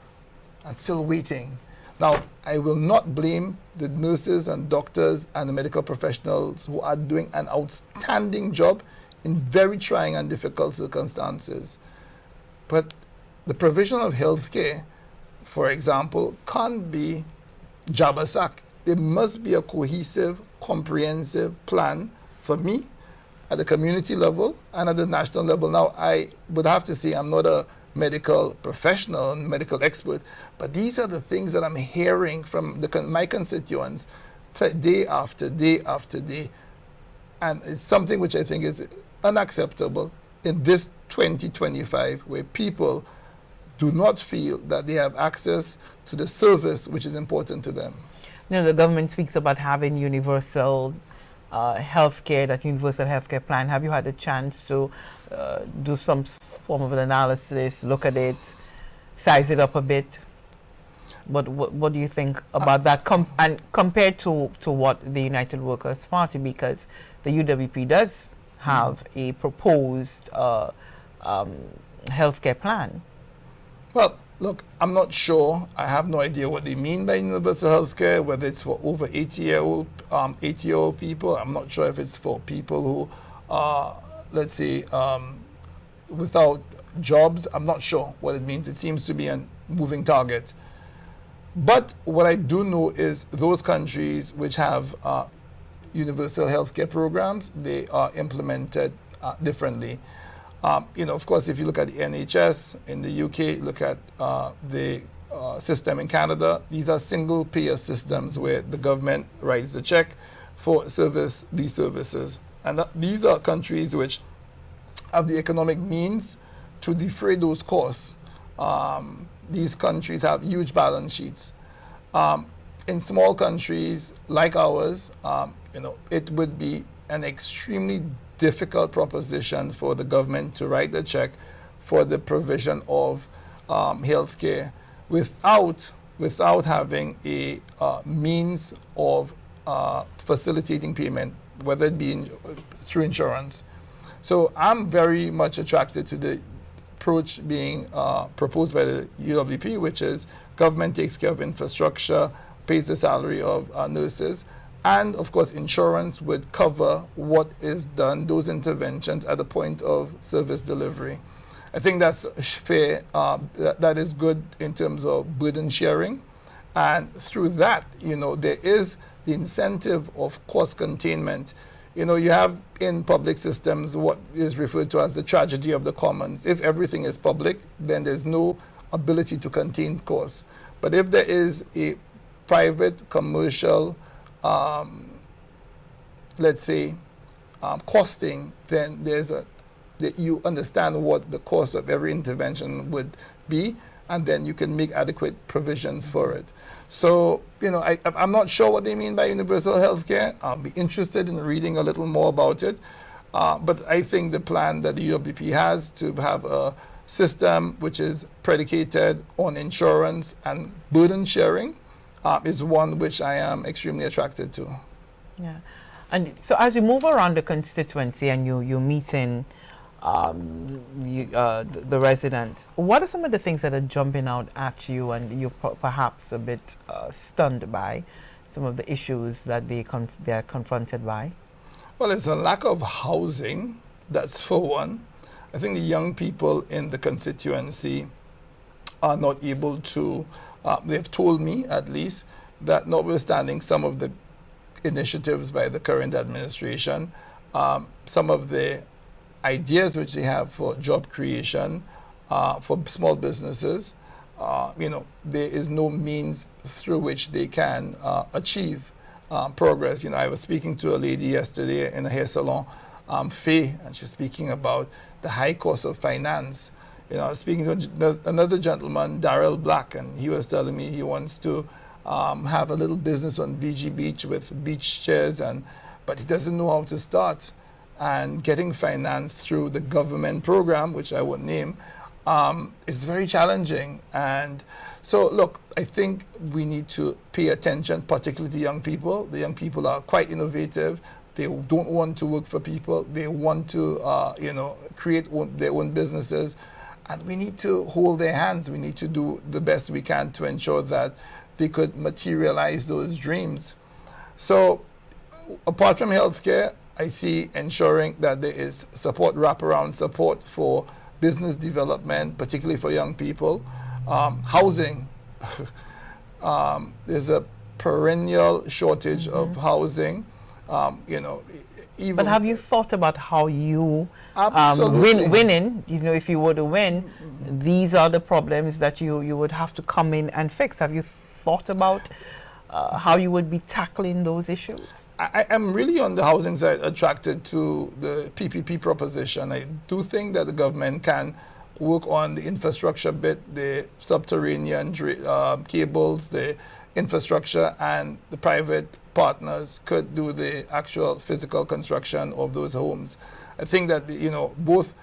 and still waiting. Now, I will not blame the nurses and doctors and the medical professionals who are doing an outstanding job in very trying and difficult circumstances. But the provision of health care, for example, can't be jabbersack. There must be a cohesive, comprehensive plan for me at the community level and at the national level. Now, I would have to say I'm not a medical professional and medical expert, but these are the things that I'm hearing from my constituents day after day after day. And it's something which I think is unacceptable in this 2025, where people do not feel that they have access to the service which is important to them. The government speaks about having universal health care, that universal health care plan. Have you had a chance to do some form of an analysis, look at it, size it up a bit? What do you think about that and compared to what the United Workers' Party, because the UWP does have a proposed healthcare plan? Well, look, I'm not sure. I have no idea what they mean by universal health care, whether it's for over 80-year-old people. I'm not sure if it's for people who are, let's say, without jobs. I'm not sure what it means. It seems to be a moving target. But what I do know is those countries which have universal healthcare programs, they are implemented differently. Of course, if you look at the NHS in the UK, look at the system in Canada, these are single-payer systems where the government writes the check for these services. And these are countries which have the economic means to defray those costs. These countries have huge balance sheets. In small countries like ours, it would be an extremely difficult proposition for the government to write the check for the provision of health care without having a means of facilitating payment, whether it be through insurance. So I'm very much attracted to the approach being proposed by the UWP, which is government takes care of infrastructure, pays the salary of nurses, and of course insurance would cover what is done, those interventions at the point of service delivery. I think that's fair. That is good in terms of burden sharing, and through that, there is the incentive of cost containment. You have in public systems what is referred to as the tragedy of the commons. If everything is public, then there's no ability to contain costs. But if there is a private, commercial, let's say, costing, then you understand what the cost of every intervention would be, and then you can make adequate provisions for it. So, I'm not sure what they mean by universal health care. I'll be interested in reading a little more about it. But I think the plan that the UWP has to have a system which is predicated on insurance and burden sharing is one which I am extremely attracted to. Yeah. And so as you move around the constituency and you're meeting the residents, what are some of the things that are jumping out at you and you're perhaps a bit stunned by, some of the issues that they are confronted by? Well, it's a lack of housing, that's for one. I think the young people in the constituency are not able to, they've told me at least, that notwithstanding some of the initiatives by the current administration, some of the ideas which they have for job creation, for small businesses, there is no means through which they can achieve progress. I was speaking to a lady yesterday in a hair salon, Faye, and she's speaking about the high cost of finance. I was speaking to another gentleman, Darrell Black, and he was telling me he wants to have a little business on VG Beach with beach chairs, but he doesn't know how to start. And getting financed through the government program, which I won't name, is very challenging. And so, look, I think we need to pay attention, particularly to young people. The young people are quite innovative, They don't want to work for people. They want to, create their own businesses. And we need to hold their hands. We need to do the best we can to ensure that they could materialize those dreams. So apart from healthcare, I see ensuring that there is support, wraparound support for business development, particularly for young people. Housing. There's a perennial shortage of housing. Even but have you thought about how you winning, if you were to win, these are the problems that you would have to come in and fix? Have you thought about how you would be tackling those issues? I am really on the housing side attracted to the PPP proposition. I do think that the government can work on the infrastructure bit, the subterranean cables, the infrastructure, and the private partners could do the actual physical construction of those homes. I think that both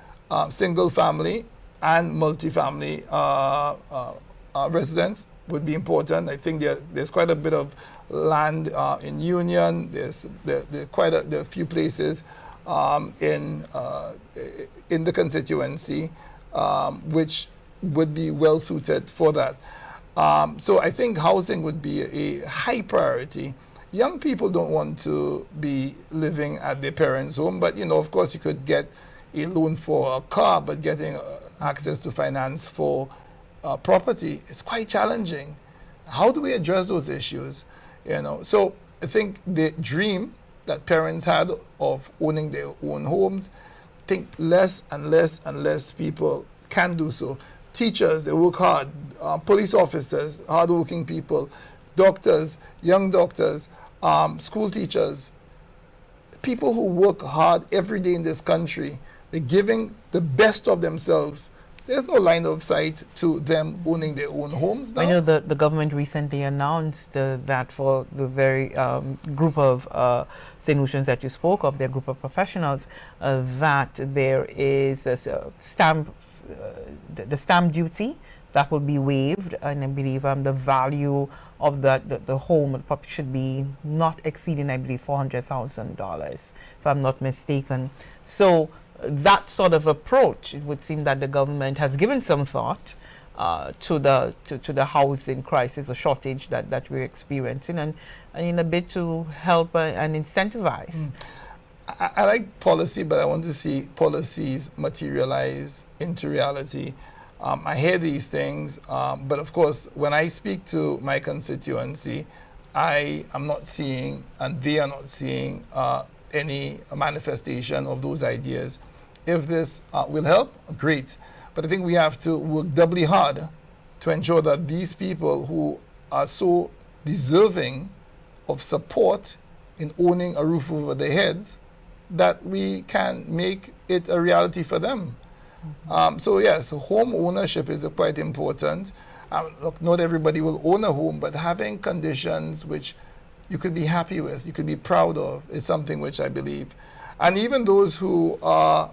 single family and multifamily residents would be important. I think there's quite a bit of land in Union. There are a few places in the constituency which would be well suited for that. So I think housing would be a high priority. Young people don't want to be living at their parents' home, but of course you could get a loan for a car, but getting access to finance for property is quite challenging. How do we address those issues? So I think the dream that parents had of owning their own homes, I think less and less and less people can do so. Teachers, they work hard. Police officers, hardworking people. Doctors, young doctors, school teachers, people who work hard every day in this country, they're giving the best of themselves. There's no line of sight to them owning their own homes now. I know the government recently announced that for the very group of St. Lucians that you spoke of, their group of professionals, that there is a stamp, the stamp duty that will be waived, and I believe the value of the home should be not exceeding, I believe, $400,000, if I'm not mistaken. So that sort of approach, it would seem that the government has given some thought to the housing crisis or shortage that we're experiencing, and in a bit to help and incentivize. I like policy, but I want to see policies materialize into reality. I hear these things, but of course, when I speak to my constituency, I am not seeing, and they are not seeing, any manifestation of those ideas. If this will help, great. But I think we have to work doubly hard to ensure that these people who are so deserving of support in owning a roof over their heads, that we can make it a reality for them. So yes, home ownership is quite important. Look, not everybody will own a home, but having conditions which you could be happy with, you could be proud of, is something which I believe. And even those who are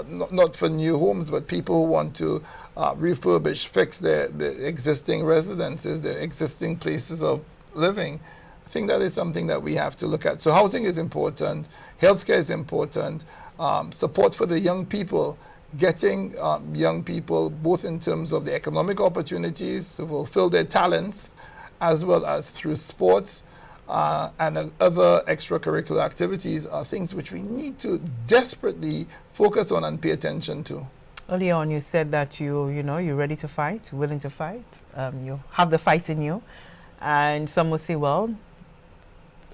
not for new homes, but people who want to refurbish, fix their existing residences, their existing places of living, I think that is something that we have to look at. So housing is important, healthcare is important, support for the young people, getting young people both in terms of the economic opportunities to fulfill their talents, as well as through sports and other extracurricular activities are things which we need to desperately focus on and pay attention to. Earlier on, you said that you're ready to fight, willing to fight. You have the fight in you, and some will say, well,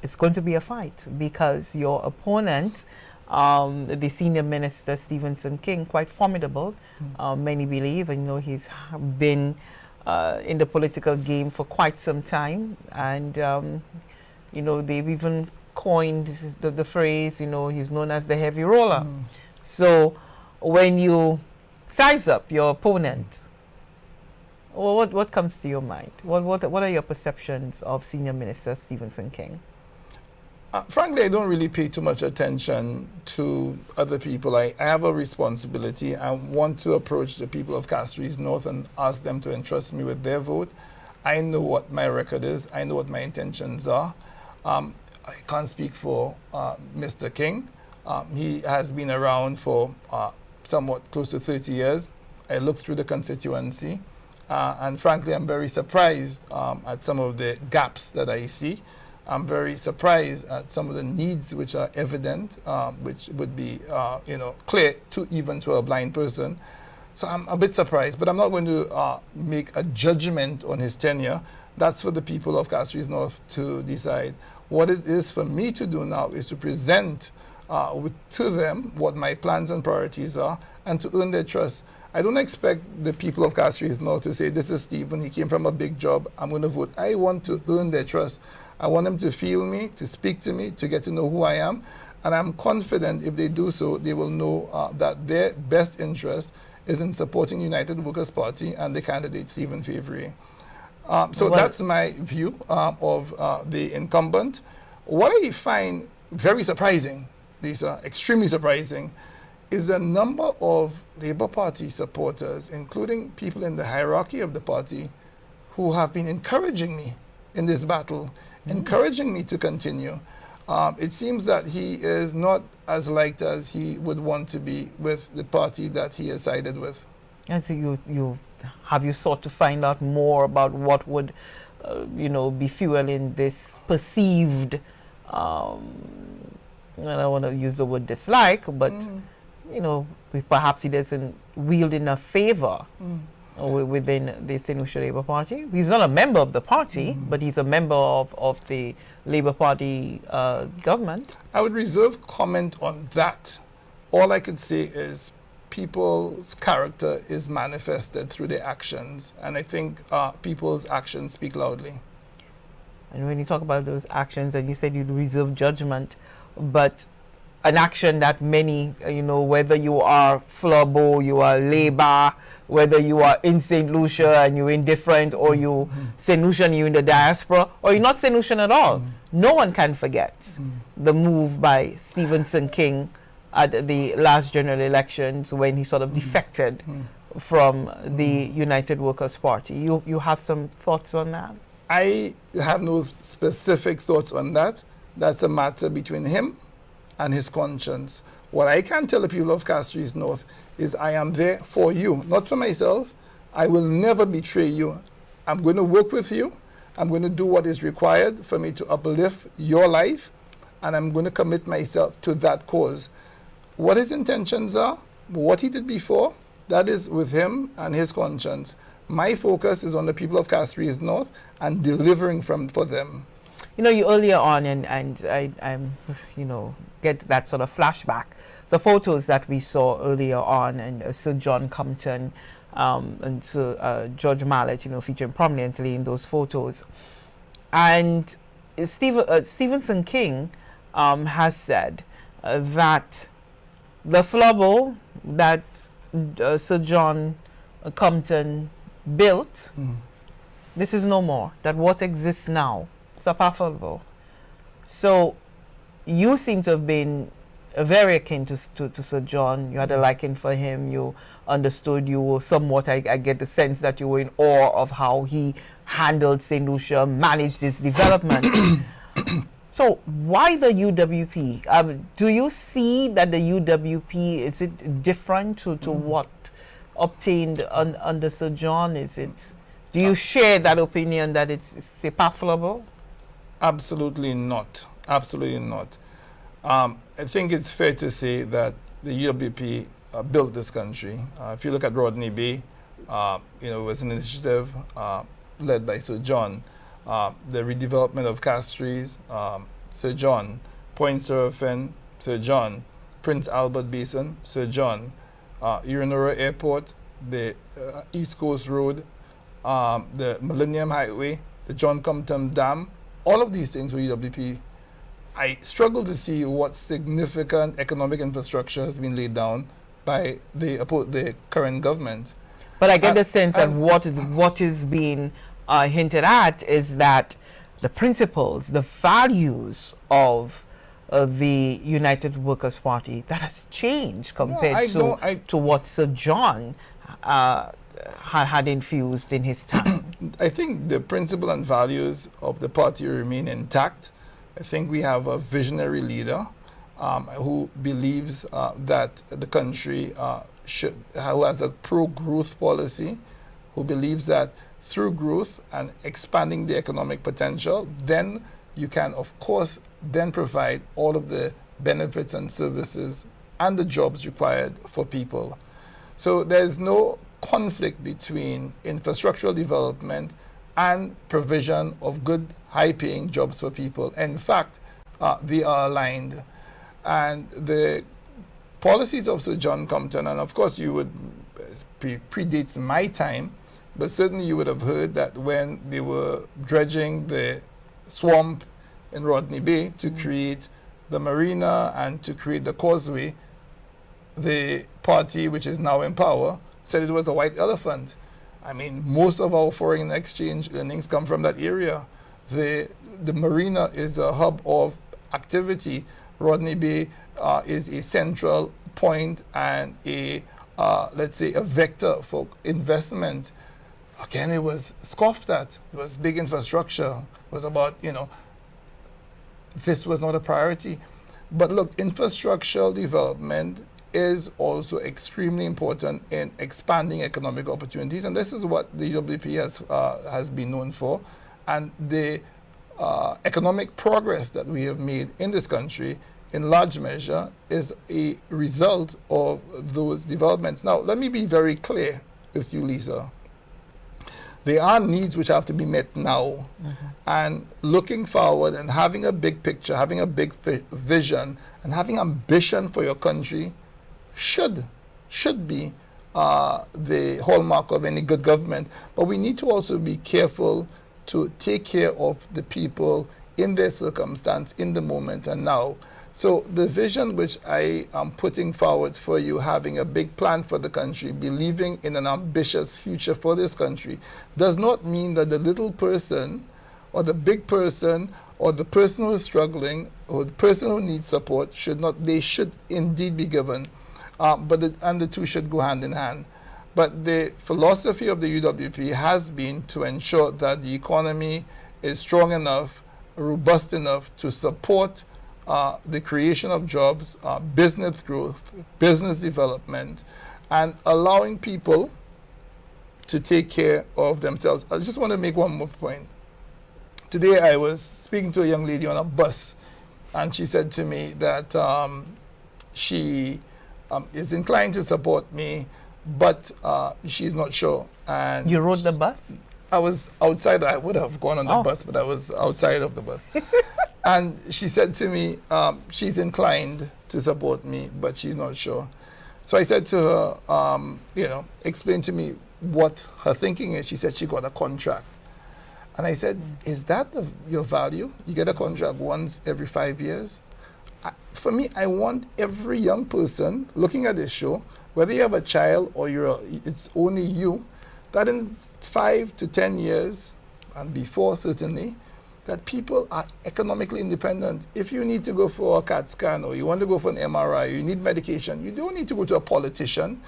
it's going to be a fight because your opponent, the senior minister Stephenson King, quite formidable. Many believe, and he's been in the political game for quite some time, and they've even coined the phrase, he's known as the heavy roller. So when you size up your opponent, what comes to your mind? What are your perceptions of Senior Minister Stephenson King? Frankly, I don't really pay too much attention to other people. I have a responsibility. I want to approach the people of Castries North and ask them to entrust me with their vote. I know what my record is. I know what my intentions are. I can't speak for Mr. King. He has been around for somewhat close to 30 years. I looked through the constituency, and frankly, I'm very surprised at some of the gaps that I see. I'm very surprised at some of the needs which are evident, which would be, clear even to a blind person. So I'm a bit surprised, but I'm not going to make a judgment on his tenure. That's for the people of Castries North to decide. What it is for me to do now is to present to them what my plans and priorities are and to earn their trust. I don't expect the people of Castries North to say, this is Stephen, he came from a big job, I'm going to vote. I want to earn their trust. I want them to feel me, to speak to me, to get to know who I am. And I'm confident if they do so, they will know that their best interest is in supporting United Workers' Party and the candidate, Stephen Fevrier. So that's my view of the incumbent. What I find very surprising, Lisa, extremely surprising, is the number of Labour Party supporters, including people in the hierarchy of the party, who have been encouraging me in this battle, encouraging me to continue. It seems that he is not as liked as he would want to be with the party that he has sided with. And so have you sought to find out more about what would, be fueling this perceived, I don't want to use the word dislike, but, perhaps he doesn't wield enough favor within the St. Lucia Labour Party. He's not a member of the party, but he's a member of the Labour Party government. I would reserve comment on that. All I could say is people's character is manifested through their actions, and I think people's actions speak loudly. And when you talk about those actions, and you said you'd reserve judgment, but an action that many, whether you are Flabo, you are Labour, whether you are in St. Lucia and you're indifferent, or you St. Lucian, you're in the diaspora, or you're not St. Lucian at all, no one can forget the move by Stephenson King at the last general elections when he sort of defected from the United Workers' Party. You have some thoughts on that? I have no specific thoughts on that. That's a matter between him and his conscience. What I can tell the people of Castries North is I am there for you, not for myself. I will never betray you. I'm going to work with you. I'm going to do what is required for me to uplift your life, and I'm going to commit myself to that cause. What his intentions are, what he did before, that is with him and his conscience. My focus is on the people of Castries North and delivering for them. You earlier on, and I get that sort of flashback, the photos that we saw earlier on, and Sir John Compton and Sir George Mallet, featuring prominently in those photos. And Stephenson King has said that the flubble that Sir John Compton built, this is no more. That what exists now, it's a powerful. So you seem to have been very akin to Sir John. You had a liking for him. You understood. You were somewhat, I get the sense that you were in awe of how he handled St. Lucia, managed his development. So why the UWP? Do you see that the UWP, is it different to what obtained under Sir John? Do you share that opinion that it's preferable? Absolutely not. Absolutely not. I think it's fair to say that the UWP built this country. If you look at Rodney Bay, it was an initiative led by Sir John. The redevelopment of Castries, Sir John. Point Seraphine, Sir John. Prince Albert Basin, Sir John. Urinora Airport, the East Coast Road, the Millennium Highway, the John Compton Dam, all of these things were UWP. I struggle to see what significant economic infrastructure has been laid down by the current government. But I get the sense that what is being hinted at is that the principles, the values of the United Workers' Party, that has changed compared to what Sir John had infused in his time. I think the principle and values of the party remain intact. I think we have a visionary leader who believes that the country who has a pro-growth policy, who believes that through growth and expanding the economic potential, then you can, of course, then provide all of the benefits and services and the jobs required for people. So there's no conflict between infrastructural development and provision of good, high-paying jobs for people. In fact, they are aligned. And the policies of Sir John Compton, and of course you would, predates my time, but certainly you would have heard that when they were dredging the swamp in Rodney Bay to create the marina and to create the causeway, the party which is now in power said it was a white elephant. I mean, most of our foreign exchange earnings come from that area. The marina is a hub of activity. Rodney Bay is a central point and a, let's say, a vector for investment. Again, it was scoffed at. It was big infrastructure. It was about, this was not a priority. But look, infrastructural development is also extremely important in expanding economic opportunities, and this is what the UWP has been known for. And the economic progress that we have made in this country, in large measure, is a result of those developments. Now, let me be very clear with you, Lisa. There are needs which have to be met now. And looking forward and having a big picture, having a big vision, and having ambition for your country should be the hallmark of any good government. But we need to also be careful to take care of the people in their circumstance, in the moment and now. So the vision which I am putting forward for you, having a big plan for the country, believing in an ambitious future for this country, does not mean that the little person or the big person or the person who is struggling or the person who needs support they should indeed be given. And the two should go hand in hand. But the philosophy of the UWP has been to ensure that the economy is strong enough, robust enough to support the creation of jobs, business growth, business development, and allowing people to take care of themselves. I just want to make one more point. Today I was speaking to a young lady on a bus, and she said to me that she is inclined to support me, but she's not sure. And you rode the bus? I was outside. I would have gone on the bus, but I was outside of the bus. And she said to me, she's inclined to support me, but she's not sure. So I said to her, explain to me what her thinking is. She said she got a contract. And I said, is that your value? You get a contract once every 5 years? For me, I want every young person looking at this show, whether you have a child or it's only you, that in 5 to 10 years, and before certainly, that people are economically independent. If you need to go for a CAT scan or you want to go for an MRI, you need medication, you don't need to go to a politician.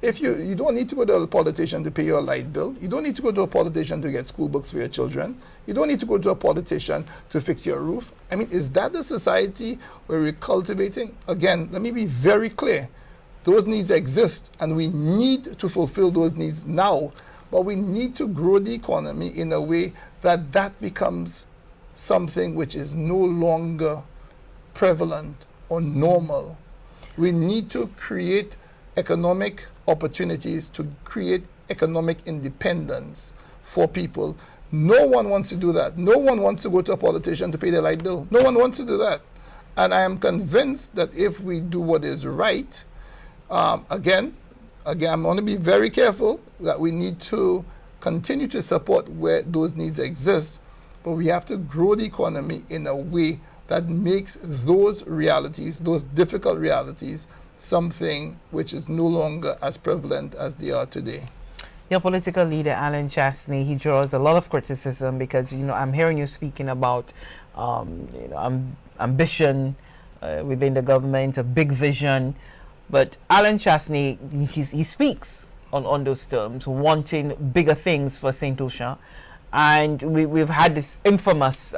If you don't need to go to a politician to pay your light bill. You don't need to go to a politician to get school books for your children. You don't need to go to a politician to fix your roof. I mean, is that the society where we're cultivating? Again, let me be very clear. Those needs exist, and we need to fulfill those needs now. But we need to grow the economy in a way that becomes something which is no longer prevalent or normal. We need to create economic opportunities to create economic independence for people. No one wants to do that. No one wants to go to a politician to pay their light bill. No one wants to do that. And I am convinced that if we do what is right, again, I'm going to be very careful that we need to continue to support where those needs exist, but we have to grow the economy in a way that makes those realities, those difficult realities, something which is no longer as prevalent as they are today. Your political leader, Alan Chastney, he draws a lot of criticism because, I'm hearing you speaking about, ambition within the government, a big vision. But Alan Chastney, he speaks on those terms, wanting bigger things for St. Lucia. And we've had this infamous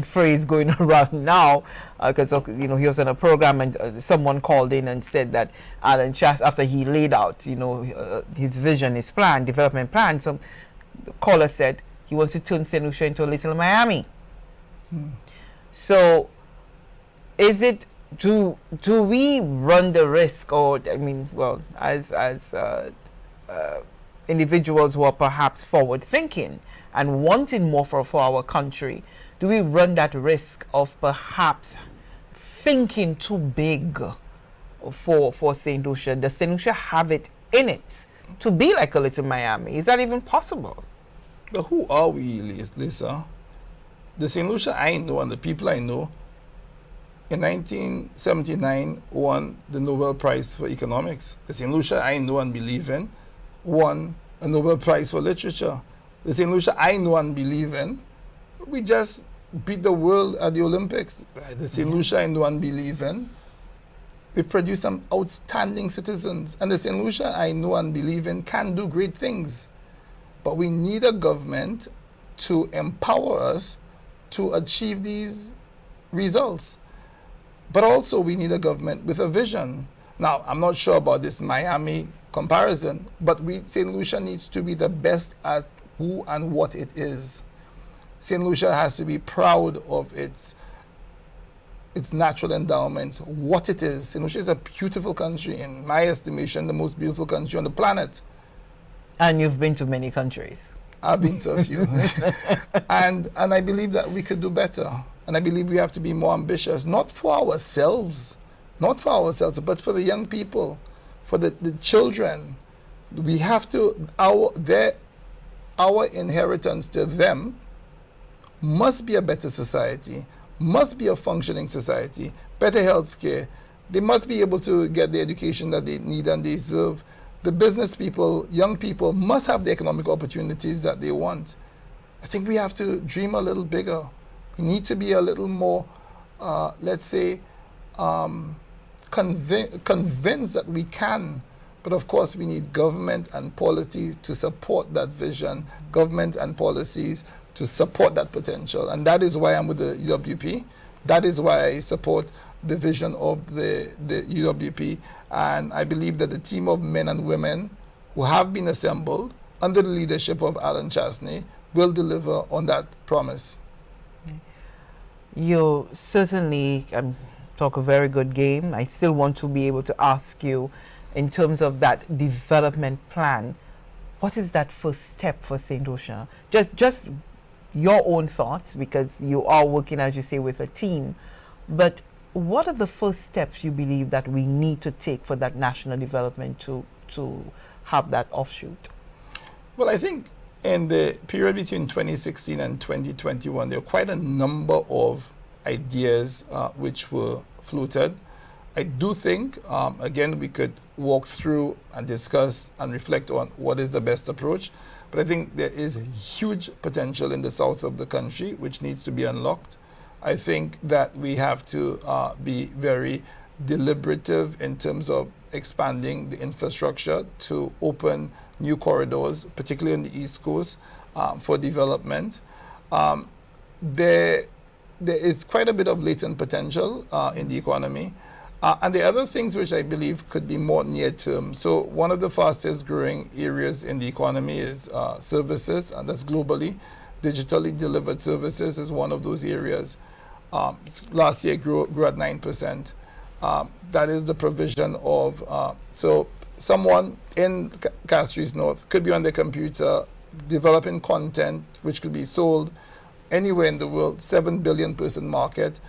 phrase going around now, because he was on a program, and someone called in and said that Alan Chas, after he laid out his vision, his plan, development plan, some caller said he wants to turn St. Lucia into a little Miami. So is it, do we run the risk, or as individuals who are perhaps forward thinking and wanting more for our country, do we run that risk of perhaps thinking too big for St. Lucia? Does St. Lucia have it in it to be like a little Miami? Is that even possible? But who are we, Lissa? The St. Lucia I know and the people I know in 1979 won the Nobel Prize for Economics. The St. Lucia I know and believe in won a Nobel Prize for Literature. The St. Lucia I know and believe in, we just beat the world at the Olympics. The St. Lucia I know and believe in, we produce some outstanding citizens. And the St. Lucia I know and believe in can do great things. But we need a government to empower us to achieve these results. But also we need a government with a vision. Now, I'm not sure about this Miami comparison, but St. Lucia needs to be the best at who and what it is. St. Lucia has to be proud of its natural endowments, what it is. St. Lucia is a beautiful country, in my estimation, the most beautiful country on the planet. And you've been to many countries. I've been to a few. and I believe that we could do better. And I believe we have to be more ambitious, not for ourselves, but for the young people, for the children. We have to, our inheritance to them must be a better society, must be a functioning society, better health care. They must be able to get the education that they need and deserve. The business people, young people, must have the economic opportunities that they want. I think we have to dream a little bigger. We need to be a little more, convinced that we can. But of course, we need government and policy to support that vision, government and policies to support that potential. And that is why I'm with the UWP. That is why I support the vision of the UWP. And I believe that the team of men and women who have been assembled under the leadership of Alan Chasney will deliver on that promise. You certainly talk a very good game. I still want to be able to ask you, in terms of that development plan, what is that first step for St. Lucia? Just your own thoughts, because you are working, as you say, with a team. But what are the first steps you believe that we need to take for that national development to have that offshoot? Well, I think in the period between 2016 and 2021, there were quite a number of ideas which were floated. I do think, again, we could walk through and discuss and reflect on what is the best approach. But I think there is huge potential in the south of the country which needs to be unlocked. I think that we have to be very deliberative in terms of expanding the infrastructure to open new corridors, particularly on the East Coast, for development. There is quite a bit of latent potential in the economy. And the other things which I believe could be more near term. So one of the fastest growing areas in the economy is services, and that's globally. Digitally delivered services is one of those areas. Last year grew at 9%. That is the provision of, so someone in Castries North could be on their computer developing content which could be sold anywhere in the world, 7 billion person market,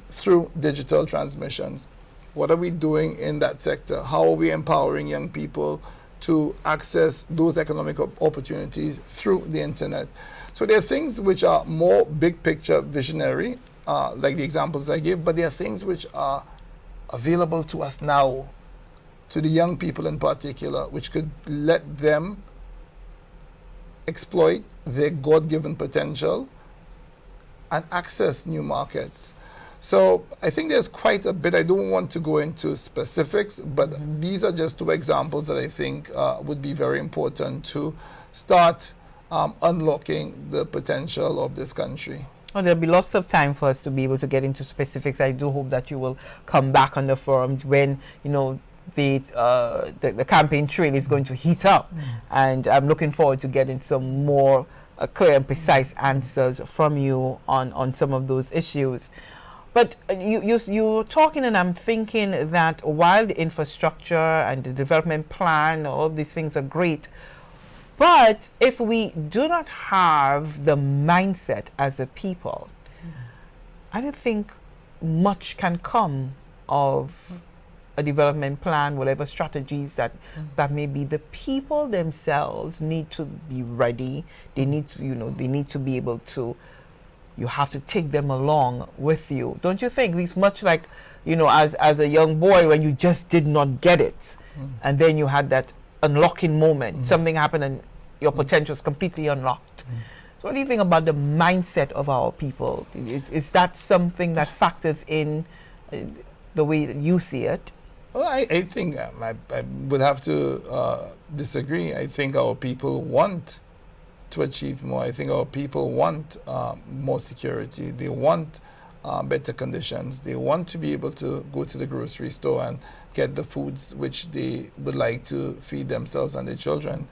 through digital transmissions. What are we doing in that sector? How are we empowering young people to access those economic opportunities through the internet? So there are things which are more big picture visionary, like the examples I gave, but there are things which are available to us now, to the young people in particular, which could let them exploit their God-given potential and access new markets. So I think there's quite a bit. I don't want to go into specifics, but these are just two examples that I think would be very important to start unlocking the potential of this country. Well, there'll be lots of time for us to be able to get into specifics. I do hope that you will come back on the forum when, you know, the campaign trail is going to heat up. And I'm looking forward to getting some more clear and precise answers from you on some of those issues. But you're talking, and I'm thinking that while the infrastructure and the development plan, all these things are great, but if we do not have the mindset as a people, I don't think much can come of a development plan, whatever strategies that may be. The people themselves need to be ready. They need to, they need to be able to, you have to take them along with you. Don't you think? It's much like, as a young boy when you just did not get it. And then you had that unlocking moment. Something happened and your potential is completely unlocked. So what do you think about the mindset of our people? Is that something that factors in the way that you see it? Well, I think I would have to disagree. I think our people want to achieve more. I think our people want more security. They want better conditions. They want to be able to go to the grocery store and get the foods which they would like to feed themselves and their children.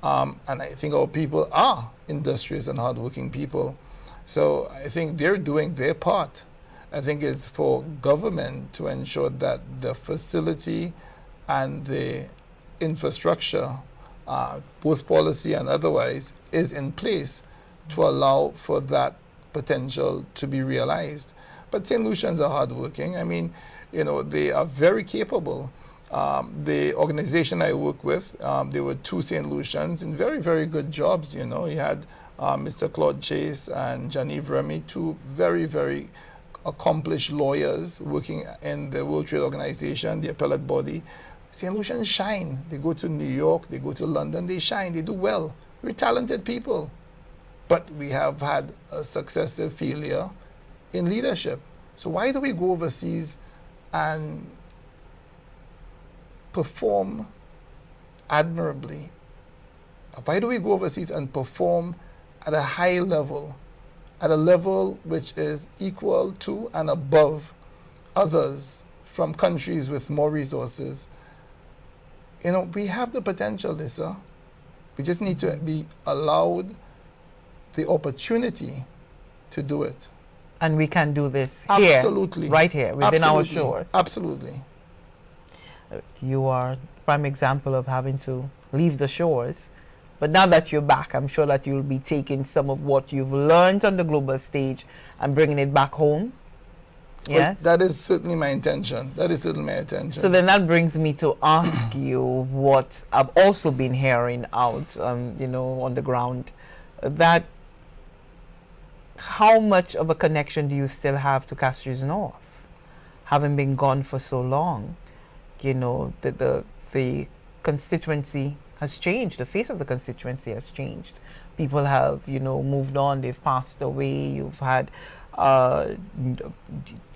And I think our people are industrious and hardworking people. So I think they're doing their part. I think it's for government to ensure that the facility and the infrastructure, both policy and otherwise, is in place to allow for that potential to be realized. But St. Lucians are hardworking. I mean, they are very capable. The organization I work with, there were 2 St. Lucians in very, very good jobs. You had Mr. Claude Chase and Janive Remy, 2 very, very accomplished lawyers working in the World Trade Organization, the appellate body. St. Lucians shine. They go to New York, they go to London, they shine, they do well. We're talented people. But we have had a successive failure in leadership. So why do we go overseas and perform admirably? Why do we go overseas and perform at a high level, at a level which is equal to and above others from countries with more resources? We have the potential, Lissa. We just need to be allowed the opportunity to do it. And we can do this here, absolutely, right here, within our shores. Absolutely. You are a prime example of having to leave the shores. But now that you're back, I'm sure that you'll be taking some of what you've learned on the global stage and bringing it back home. Yes? Well, that is certainly my intention. That is certainly my intention. So then that brings me to ask you what I've also been hearing out, on the ground, that how much of a connection do you still have to Castries North, having been gone for so long? The constituency has changed. The face of the constituency has changed. People have, moved on. They've passed away. You've had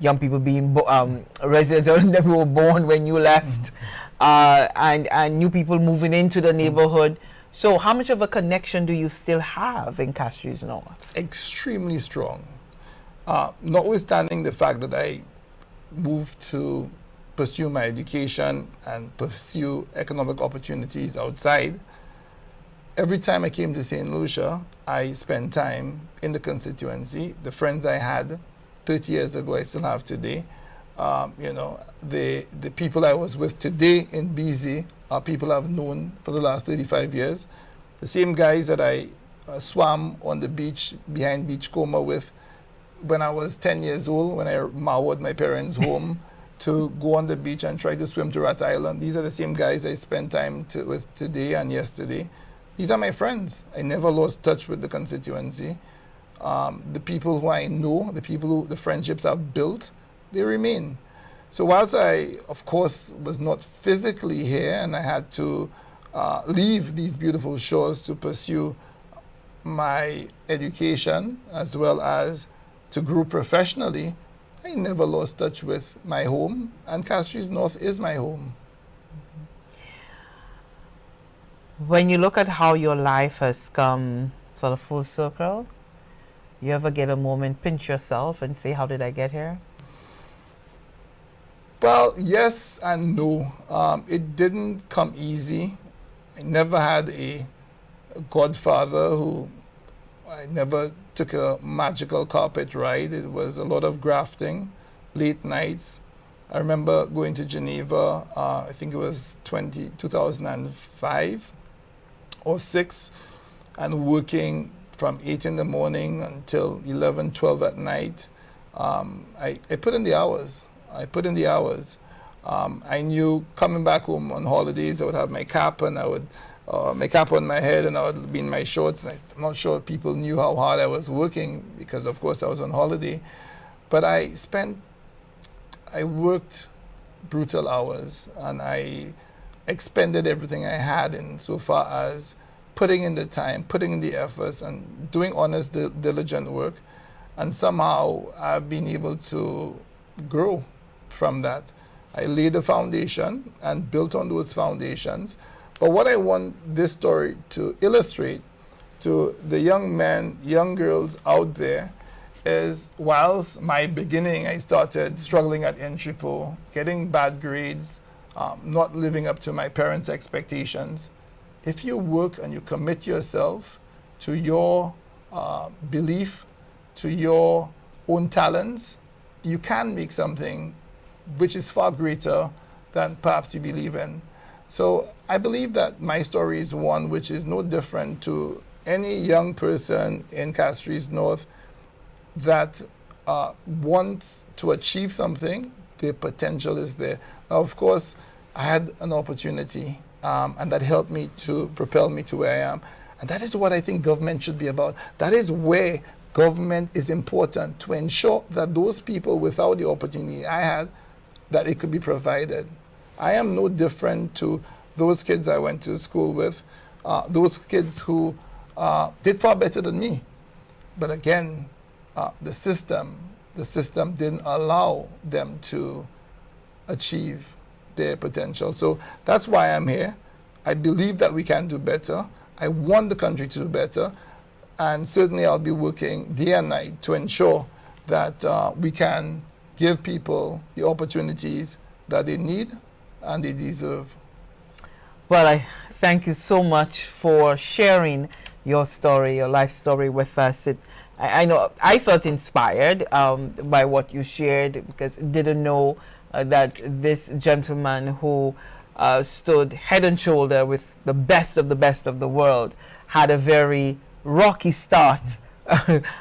young people being residents who were born when you left, and new people moving into the neighborhood. So how much of a connection do you still have in Castries North? Extremely strong. Notwithstanding the fact that I moved to pursue my education and pursue economic opportunities outside, every time I came to St. Lucia, I spent time in the constituency. The friends I had 30 years ago, I still have today. The people I was with today in BZ are people I've known for the last 35 years. The same guys that I swam on the beach behind Beachcomber with when I was 10 years old, when I married my parents' home to go on the beach and try to swim to Rat Island. These are the same guys I spend time with today and yesterday. These are my friends. I never lost touch with the constituency. The people who I know, the friendships I've built, they remain. So whilst I, of course, was not physically here and I had to leave these beautiful shores to pursue my education as well as to grow professionally, I never lost touch with my home, and Castries North is my home. When you look at how your life has come sort of full circle, you ever get a moment, pinch yourself and say, how did I get here? Well, yes and no. It didn't come easy. I never had a godfather who I never took a magical carpet ride. It was a lot of grafting, late nights. I remember going to Geneva, I think it was 2005 or 6, and working from 8 in the morning until 11, 12 at night. I put in the hours. I knew coming back home on holidays, I would have my cap and I would my cap on my head and I would be in my shorts. And I'm not sure people knew how hard I was working because, of course, I was on holiday. But I worked brutal hours and I expended everything I had in so far as putting in the time, putting in the efforts, and doing honest, diligent work. And somehow I've been able to grow from that. I laid the foundation and built on those foundations. But what I want this story to illustrate to the young men, young girls out there is, whilst my beginning, I started struggling at Entrepot, getting bad grades, not living up to my parents' expectations. If you work and you commit yourself to your belief, to your own talents, you can make something which is far greater than perhaps you believe in. So I believe that my story is one which is no different to any young person in Castries North that wants to achieve something. The potential is there. Now, of course, I had an opportunity, and that helped me to propel me to where I am. And that is what I think government should be about. That is where government is important, to ensure that those people without the opportunity I had, that it could be provided. I am no different to those kids I went to school with, those kids who did far better than me. But again, the system didn't allow them to achieve their potential. So that's why I'm here. I believe that we can do better. I want the country to do better. And certainly I'll be working day and night to ensure that we can give people the opportunities that they need and they deserve. Well, I thank you so much for sharing your story, your life story with us. I know I felt inspired by what you shared, because I didn't know that this gentleman who stood head and shoulder with the best of the world had a very rocky start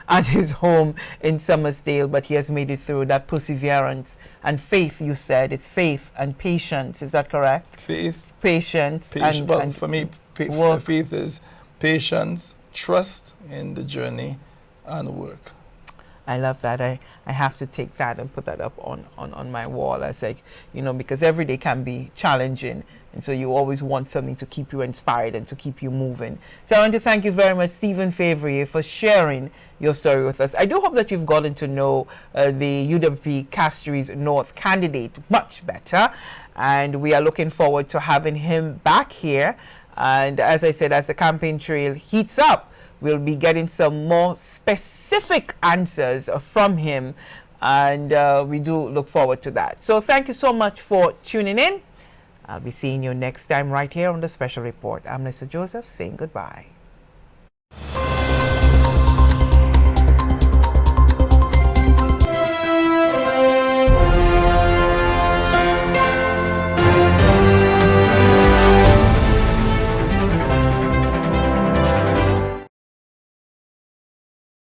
at his home in Summersdale, but he has made it through. That perseverance and faith, you said, it's faith and patience. Is that correct? Faith, patience. And for me, faith is patience, trust in the journey, and work. I love that. I have to take that and put that up on my wall. As like, because every day can be challenging. And so you always want something to keep you inspired and to keep you moving. So I want to thank you very much, Stephen Fevrier, for sharing your story with us. I do hope that you've gotten to know the UWP Castries North candidate much better. And we are looking forward to having him back here. And as I said, as the campaign trail heats up, we'll be getting some more specific answers from him. And we do look forward to that. So thank you so much for tuning in. I'll be seeing you next time right here on the Special Report. I'm Lissa Joseph saying goodbye.